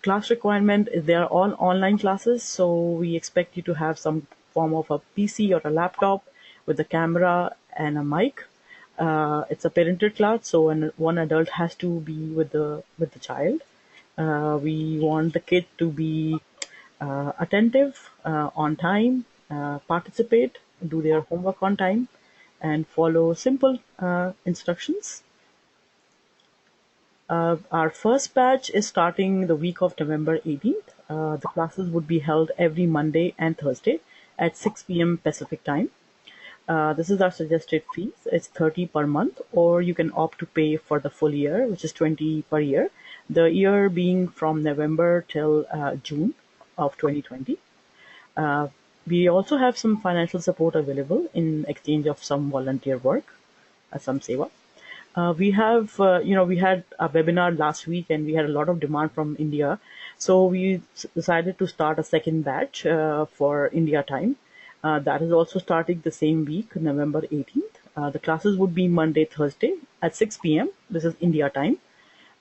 Class requirement, they are all online classes, so we expect you to have some form of a PC or a laptop with a camera and a mic. It's a parented class, so one adult has to be with the child. We want the kid to be attentive, on time, participate, do their homework on time, and follow simple instructions. Our first batch is starting the week of November 18th. The classes would be held every Monday and Thursday at 6 p.m. Pacific time. This is our suggested fees. It's 30 per month, or you can opt to pay for the full year, which is 20 per year. The year being from November till June of 2020. We also have some financial support available in exchange of some volunteer work, some seva. We had a webinar last week and we had a lot of demand from India. So we decided to start a second batch for India time. That is also starting the same week, November 18th. The classes would be Monday, Thursday at 6 p.m. This is India time.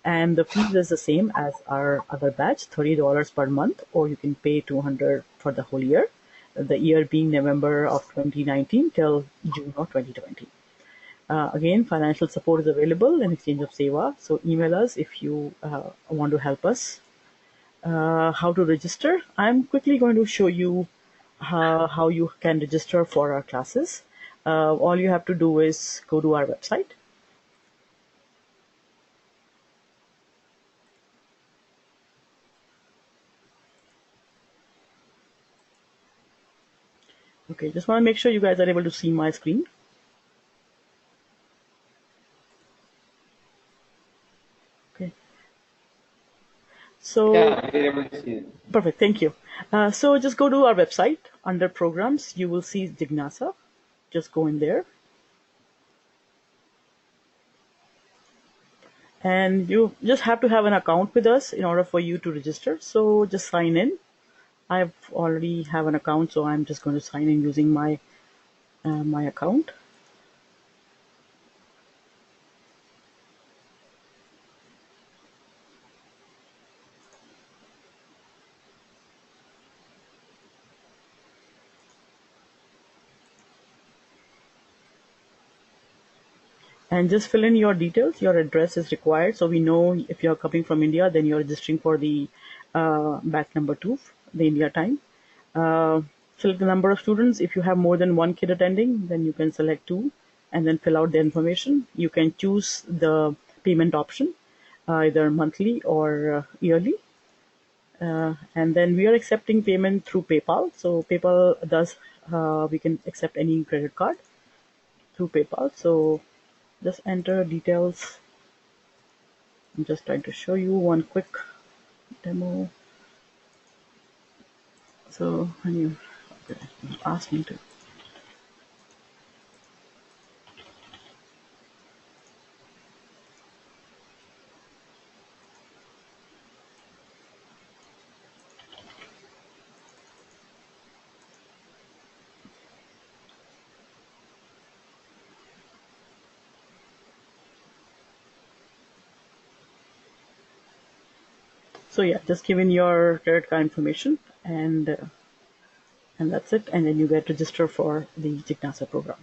And the fees is the same as our other batch, $30 per month, or you can pay $200 for the whole year. The year being November of 2019 till June of 2020. Again, financial support is available in exchange of seva. So email us if you want to help us. How to register? I'm quickly going to show you how you can register for our classes. All you have to do is go to our website. Okay, just want to make sure you guys are able to see my screen. Okay. So, yeah, we're able to see it. Perfect, thank you. So just go to our website. Under programs, you will see Jignasa. Just go in there. And you just have to have an account with us in order for you to register. So just sign in. I already have an account, so I'm just going to sign in using my account. And just fill in your details. Your address is required, so we know if you're coming from India, then you're registering for the batch number 2, the India time. Select the number of students. If you have more than one kid attending, then you can select 2 and then fill out the information. You can choose the payment option, either monthly or yearly. And then we are accepting payment through PayPal. So PayPal does, we can accept any credit card through PayPal. So just enter details. I'm just trying to show you one quick demo. So when you ask me to. So yeah, just give in your credit card information, and that's it. And then you get registered for the Jignasa program.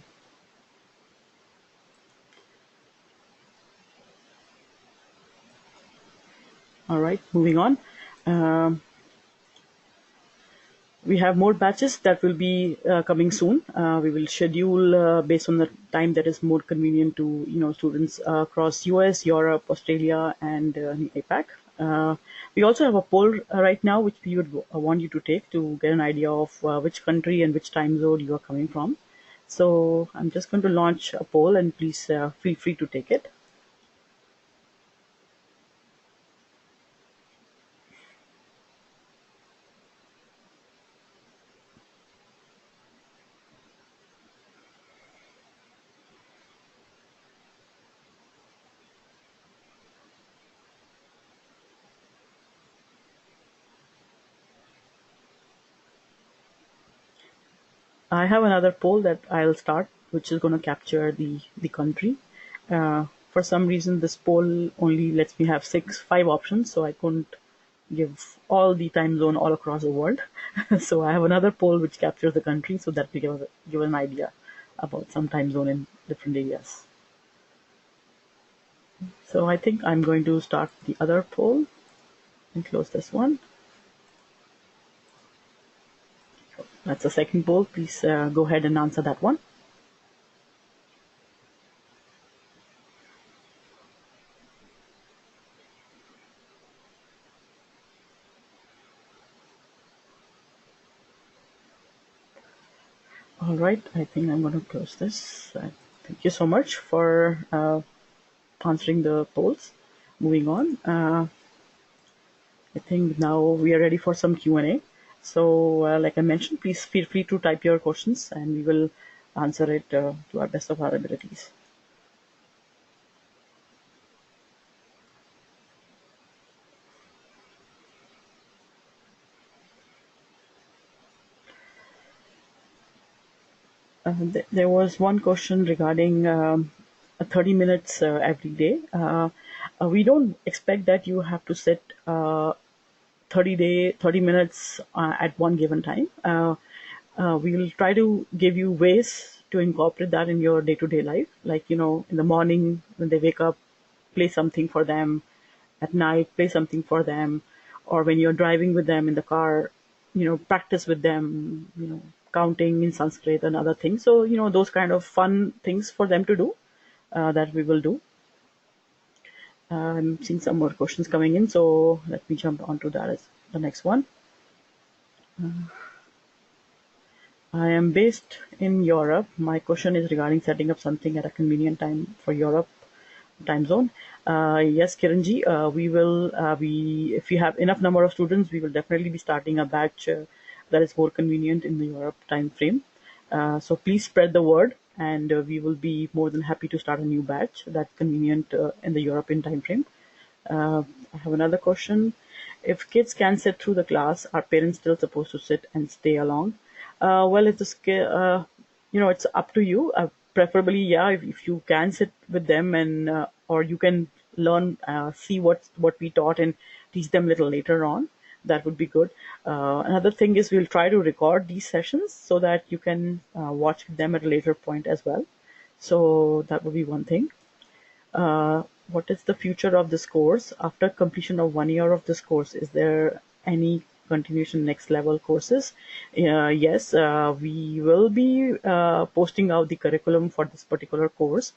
All right, moving on. Um, we have more batches that will be coming soon. We will schedule based on the time that is more convenient to students across US, Europe, Australia, and APAC. We also have a poll right now which we would want you to take to get an idea of which country and which time zone you are coming from. So I'm just going to launch a poll, and please feel free to take it. I have another poll that I'll start, which is going to capture the country. For some reason, this poll only lets me have five options, so I couldn't give all the time zone all across the world. So I have another poll which captures the country, so that we give an idea about some time zone in different areas. So I think I'm going to start the other poll and close this one. That's the second poll. Please go ahead and answer that one. All right, I think I'm going to close this. Thank you so much for answering the polls. Moving on, I think now we are ready for some Q&A. So like I mentioned, please feel free to type your questions and we will answer it to our best of our abilities. There was one question regarding 30 minutes every day. We don't expect that you have to sit 30 minutes at one given time. We will try to give you ways to incorporate that in your day-to-day life. Like, in the morning when they wake up, play something for them. At night, play something for them. Or when you're driving with them in the car, practice with them, counting in Sanskrit and other things. So, those kind of fun things for them to do that we will do. I'm seeing some more questions coming in, so let me jump onto that as the next one. I am based in Europe. My question is regarding setting up something at a convenient time for Europe time zone. Yes, Kiranji, we will. If we have enough number of students, we will definitely be starting a batch that is more convenient in the Europe time frame. So please spread the word, and we will be more than happy to start a new batch that's convenient in the European time frame. I have another question. If kids can sit through the class, are parents still supposed to sit and stay along? Well, it's it's up to you. Preferably, yeah, if you can sit with them and or you can learn, see what we taught and teach them a little later on. That would be good. Another thing is we'll try to record these sessions so that you can watch them at a later point as well. So that would be one thing. What is the future of this course? After completion of 1 year of this course, is there any continuation next level courses? Yes, we will be posting out the curriculum for this particular course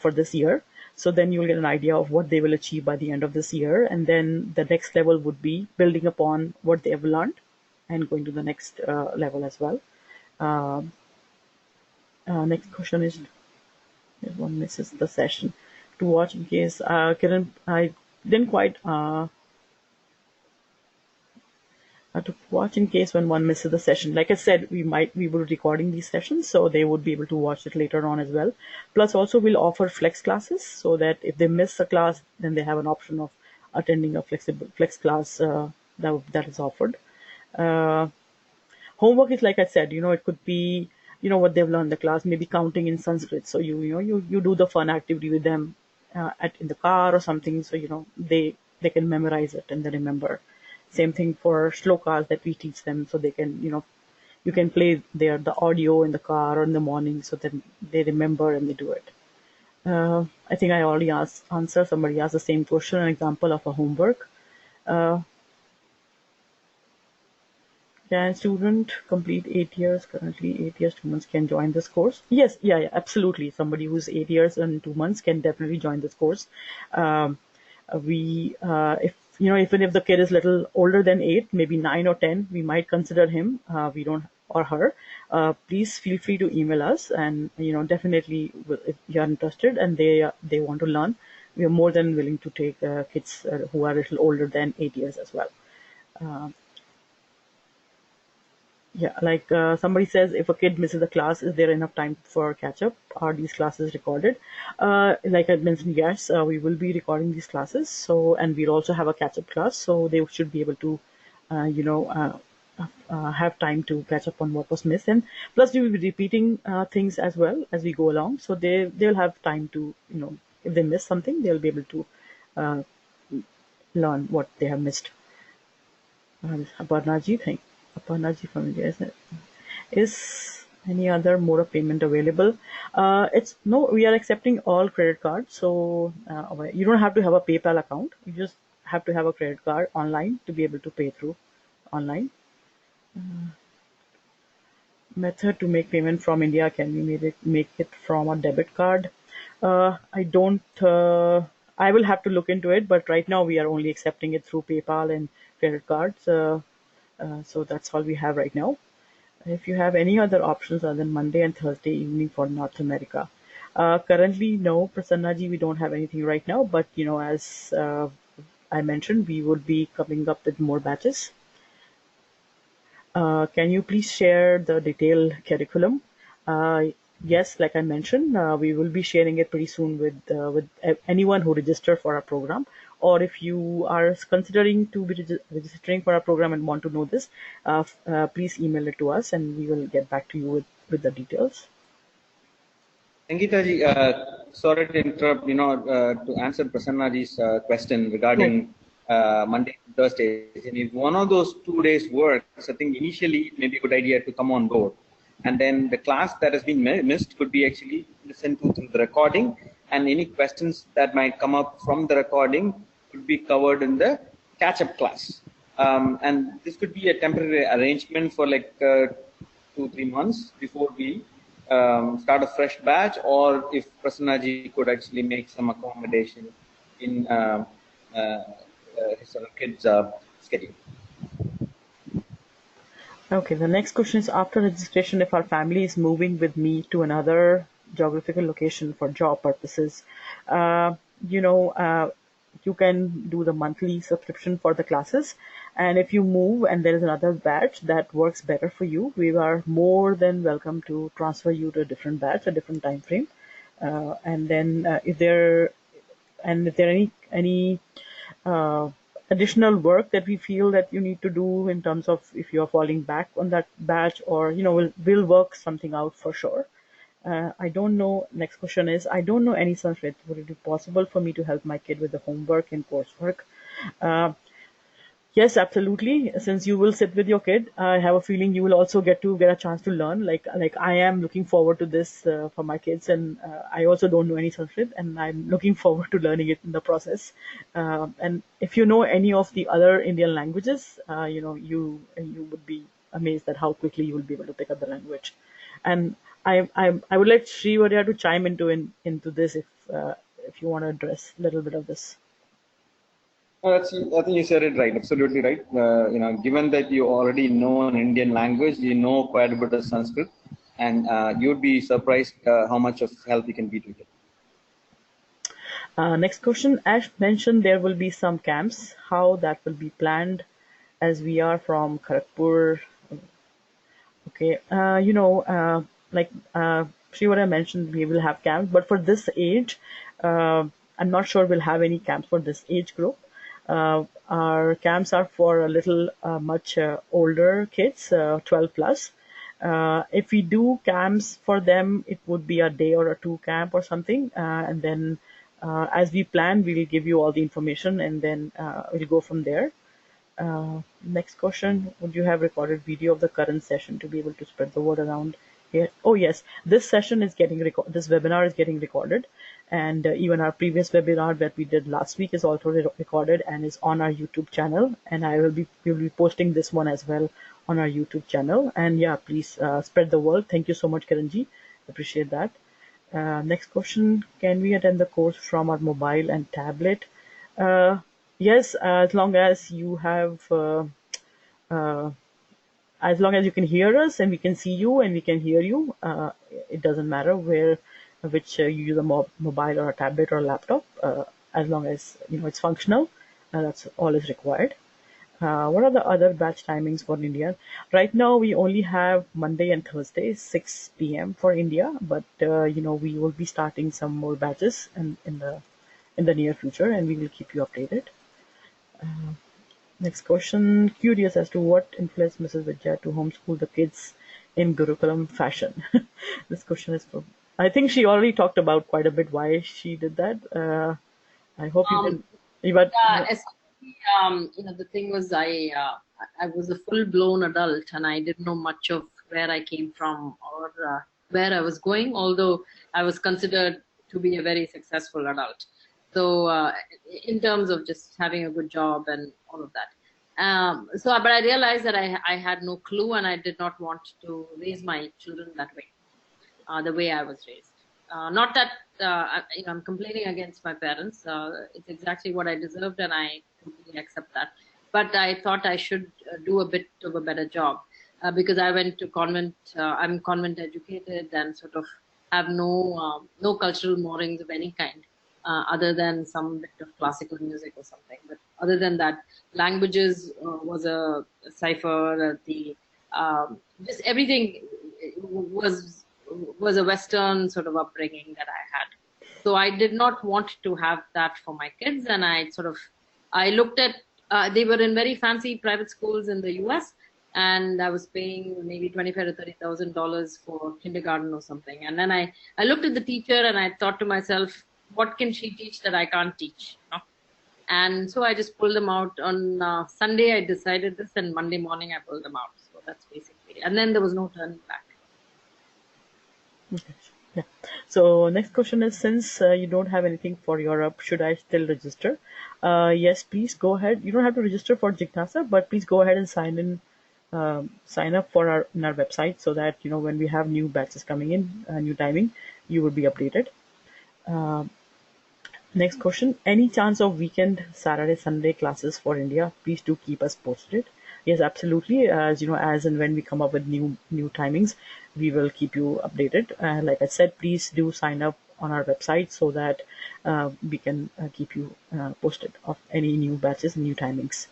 for this year. So then you'll get an idea of what they will achieve by the end of this year. And then the next level would be building upon what they have learned and going to the next level as well. Next question is, if one misses the session, to watch in case, Kiran, I didn't quite, to watch in case when one misses the session. Like I said, we were recording these sessions, so they would be able to watch it later on as well. Plus also we'll offer flex classes so that if they miss a class, then they have an option of attending a flex class that is offered. Homework is, like I said, it could be, what they've learned in the class, maybe counting in Sanskrit. So you do the fun activity with them in the car or something. So, they they can memorize it and they remember. Same thing for shlokas that we teach them, so they can, you can play the audio in the car or in the morning, so that they remember and they do it. I think I already answered. Somebody asked the same question, an example of a homework. Can student complete 8 years? Currently, 8 years, 2 months can join this course. Yes, yeah, absolutely. Somebody who's 8 years and 2 months can definitely join this course. Even if the kid is little older than 8, maybe 9 or 10, we might consider him. We don't or her. Please feel free to email us, and definitely if you are interested and they want to learn, we are more than willing to take kids who are a little older than 8 years as well. Like somebody says, if a kid misses a class, is there enough time for catch up? Are these classes recorded? Like I mentioned, yes, we will be recording these classes. So, and we'll also have a catch up class, so they should be able to, have time to catch up on what was missed. And plus, we will be repeating things as well as we go along, so they'll have time to, if they miss something, they'll be able to learn what they have missed. Aparnaji thing. Aparnaji from India, isn't it? Is any other mode of payment available? We are accepting all credit cards. So you don't have to have a PayPal account. You just have to have a credit card online to be able to pay through online. Method to make payment from India, can we make it from a debit card? I will have to look into it, but right now we are only accepting it through PayPal and credit cards. So that's all we have right now. If you have any other options other than Monday and Thursday evening for North America. Currently, no, Prasannaji, we don't have anything right now, but as I mentioned, we would be coming up with more batches. Can you please share the detailed curriculum? Yes, like I mentioned, we will be sharing it pretty soon with anyone who register for our program. Or if you are considering to be registering for our program and want to know this, please email it to us and we will get back to you with the details. Sangeeta ji, sorry to interrupt, to answer Prasannaji's question regarding Monday and Thursday. And if one of those 2 days works, I think initially it may be a good idea to come on board. And then the class that has been missed could be actually listened to through the recording, and any questions that might come up from the recording could be covered in the catch-up class. And this could be a temporary arrangement for like 2-3 months before we start a fresh batch, or if Prasannaji could actually make some accommodation in his kid's schedule. Okay, the next question is, after registration, if our family is moving with me to another geographical location for job purposes, you can do the monthly subscription for the classes. And if you move and there is another batch that works better for you, we are more than welcome to transfer you to a different batch, a different time frame. And then if there are any additional work that we feel that you need to do in terms of if you are falling back on that batch, or we'll work something out for sure. I don't know. Next question is, I don't know any Sanskrit. Would it be possible for me to help my kid with the homework and coursework? Yes, absolutely. Since you will sit with your kid, I have a feeling you will also get a chance to learn. Like I am looking forward to this for my kids, and I also don't know any Sanskrit, and I'm looking forward to learning it in the process. And if you know any of the other Indian languages, you would be amazed at how quickly you will be able to pick up the language. And I would like Sri Varya to chime into this if you want to address a little bit of this. I think you said it right, absolutely right. Given that you already know an Indian language, you know quite a bit of Sanskrit, and you'd be surprised how much of help you can be to it. Next question. Ash mentioned there will be some camps. How that will be planned, as we are from Kharagpur. Okay, like Srivarya mentioned, we will have camps, but for this age, I'm not sure we'll have any camps for this age group. Our camps are for a little much older kids, 12 plus. If we do camps for them, it would be a day or a 2 camp or something, and then As we plan, we will give you all the information, and then we'll go from there. Next question: would you have recorded video of the current session to be able to spread the word around here? Oh yes, this session is getting this webinar is getting recorded, and even our previous webinar that we did last week is also recorded and is on our YouTube channel. And we'll be posting this one as well on our YouTube channel. And yeah, please spread the word. Thank you so much, Karanji. Appreciate that. Next question: can we attend the course from our mobile and tablet? Yes, as long as you have, as long as you can hear us and we can see you and we can hear you, it doesn't matter which you use a mobile or a tablet or a laptop, as long as it's functional. That's all is required. What are the other batch timings for India? Right now, we only have Monday and Thursday, 6 p.m. for India, but we will be starting some more batches in the near future, and we will keep you updated. Next question: curious as to what influenced Mrs. Vidya to homeschool the kids in Gurukulam fashion. This question is from. I think she already talked about quite a bit why she did that. I hope you can. But the thing was, I was a full-blown adult, and I didn't know much of where I came from or where I was going. Although I was considered to be a very successful adult. So in terms of just having a good job and all of that. But I realized that I had no clue, and I did not want to raise my children that way, the way I was raised. Not that I'm complaining against my parents. It's exactly what I deserved, and I completely accept that. But I thought I should do a bit of a better job because I went to convent. I'm convent educated and sort of have no cultural moorings of any kind. Other than some bit of classical music or something, but other than that, languages was a cipher. Just everything was a Western sort of upbringing that I had. So I did not want to have that for my kids, and I looked at. They were in very fancy private schools in the U.S., and I was paying maybe $25,000 to $30,000 for kindergarten or something. And then I looked at the teacher, and I thought to myself, what can she teach that I can't teach? And so I just pulled them out on Sunday. I decided this, and Monday morning I pulled them out. So that's basically, and then there was no turning back. Okay. Yeah. So next question is, since you don't have anything for Europe, should I still register? Yes, please go ahead. You don't have to register for Jignasa, but please go ahead and sign up for our website, so that when we have new batches coming in, new timing, you will be updated. Next question: any chance of weekend Saturday Sunday classes for India? Please do keep us posted. Yes, absolutely. As and when we come up with new timings, we will keep you updated. Like I said, please do sign up on our website so that we can keep you posted of any new batches, new timings.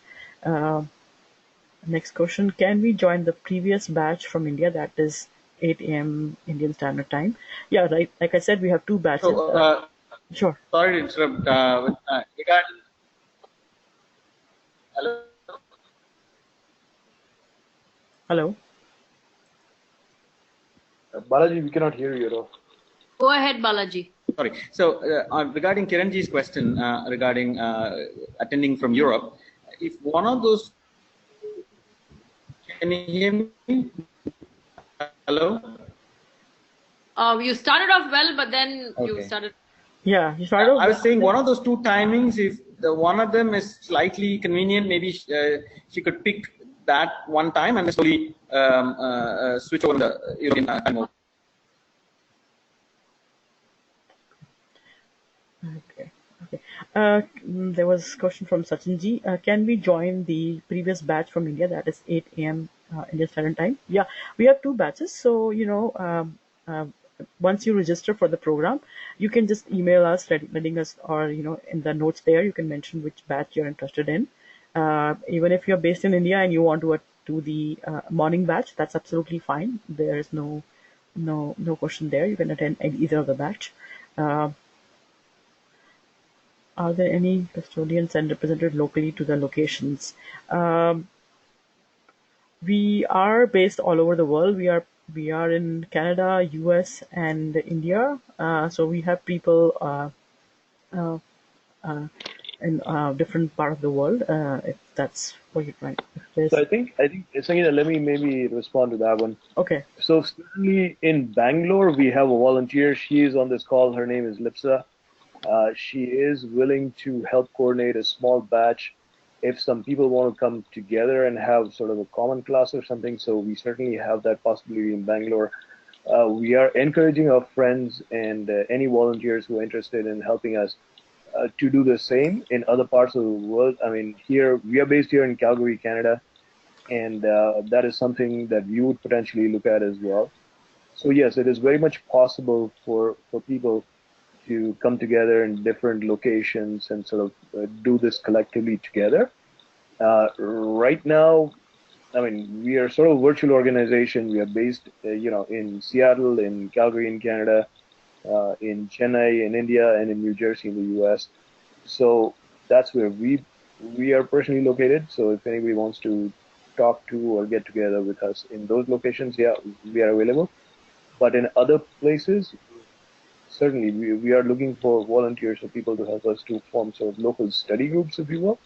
Next question: can we join the previous batch from India, that is 8 a.m. Indian Standard Time? Yeah, right. Like I said, we have two batches. So, sure. Sorry to interrupt. Regarding, hello. Hello. Balaji, we cannot hear you at all. Go ahead, Balaji. Sorry. So regarding Kiranji's question regarding attending from Europe, if one of those, can you hear me? Hello? You started off well, but then you started. Yeah, you started off. I was saying one of those two timings, if the one of them is slightly convenient, maybe she could pick that one time and slowly switch over the European time mode. Okay. There was a question from Sachinji. Can we join the previous batch from India, that is 8 a.m. Indian Standard Time? Yeah, we have two batches. So, once you register for the program, you can just email us, letting us, or, in the notes there, you can mention which batch you're interested in. Even if you're based in India and you want to do the morning batch, that's absolutely fine. There is no question there. You can attend either of the batch. Are there any custodians and represented locally to the locations? We are based all over the world. We are in Canada, US, and India. So we have people in different part of the world, if that's what you're trying. So I think Sangeeta, let me maybe respond to that one. Okay. So certainly in Bangalore, we have a volunteer. She is on this call. Her name is Lipsa. She is willing to help coordinate a small batch if some people want to come together and have sort of a common class or something. So we certainly have that possibility in Bangalore. We are encouraging our friends and any volunteers who are interested in helping us to do the same in other parts of the world. I mean, here we are based here in Calgary, Canada, and that is something that we would potentially look at as well. So yes, it is very much possible for people to come together in different locations and sort of do this collectively together. Right now, I mean, we are sort of a virtual organization. We are based, in Seattle, in Calgary, in Canada, in Chennai, in India, and in New Jersey, in the U.S. So that's where we are personally located. So if anybody wants to talk to or get together with us in those locations, yeah, we are available. But in other places, certainly we are looking for volunteers or people to help us to form sort of local study groups, if you will,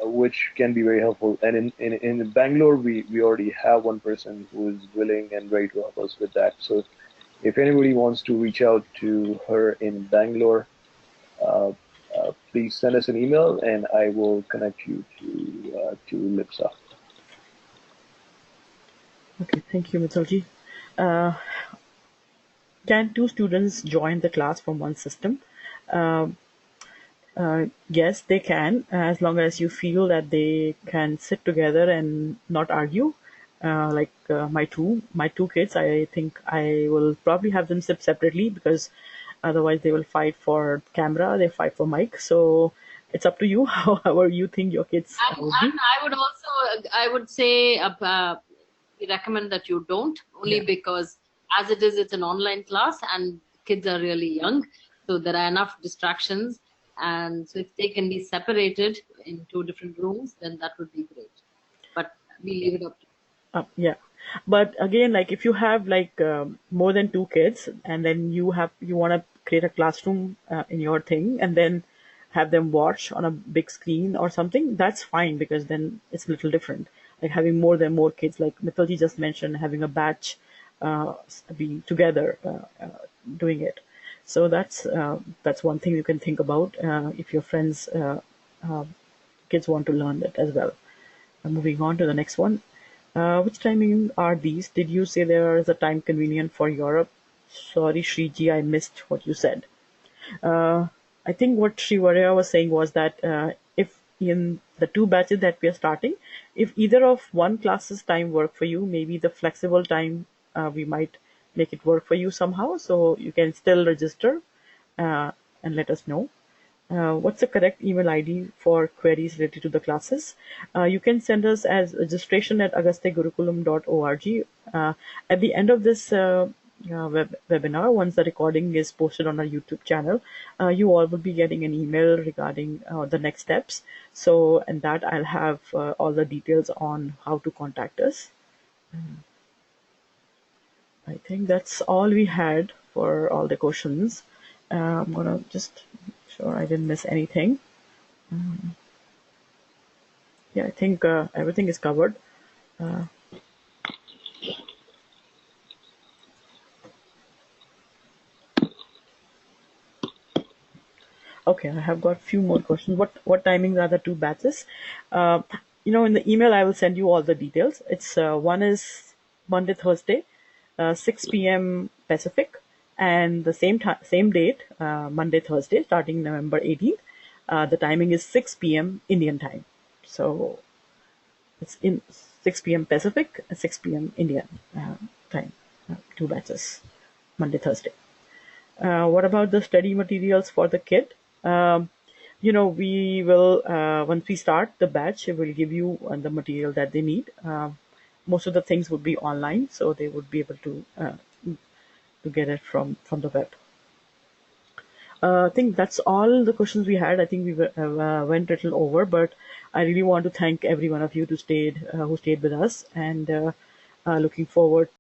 which can be very helpful. And in Bangalore, we already have one person who is willing and ready to help us with that. So if anybody wants to reach out to her in Bangalore, please send us an email and I will connect you to Lipsa. Okay, thank you, Mithalji. Can two students join the class from one system? Yes, they can, as long as you feel that they can sit together and not argue. My two kids, I think I will probably have them sit separately because otherwise they will fight for camera, they fight for mic. So it's up to you, however you think your kids would be. And I would say we recommend that you don't, only because as it is, it's an online class and kids are really young. So there are enough distractions. And so if they can be separated in two different rooms, then that would be great. But we leave it up to you. Yeah. But again, like if you have more than two kids and then you want to create a classroom in your thing and then have them watch on a big screen or something, that's fine because then it's a little different. Like having more kids, like Mithalji just mentioned, having a batch be together doing it. So that's one thing you can think about if your friends kids want to learn that as well. Moving on to the next one. Which timing are these? Did you say there is a time convenient for Europe? Sorry, Shriji, I missed what you said. I think what Srivarya was saying was that if in the two batches that we are starting, if either of one class's time work for you, maybe the flexible time we might make it work for you somehow, so you can still register and let us know. What's the correct email ID for queries related to the classes? You can send us as registration@agastyagurukulam.org. At the end of this webinar, once the recording is posted on our YouTube channel, you all will be getting an email regarding the next steps. So, and that I'll have all the details on how to contact us. I think that's all we had for all the questions. I'm gonna just make sure I didn't miss anything. Yeah, I think everything is covered. Okay, I have got a few more questions. What timings are the two batches? In the email I will send you all the details. It's one is Monday, Thursday, 6 p.m. Pacific, and the same date, Monday, Thursday, starting November 18th. The timing is 6 p.m. Indian time. So it's in 6 p.m. Pacific, 6 p.m. Indian time. Two batches, Monday, Thursday. What about the study materials for the kit? We will, once we start the batch, we'll give you the material that they need. Most of the things would be online, so they would be able to get it from the web. I think that's all the questions we had. I think we went a little over, but I really want to thank every one of you who stayed with us, and looking forward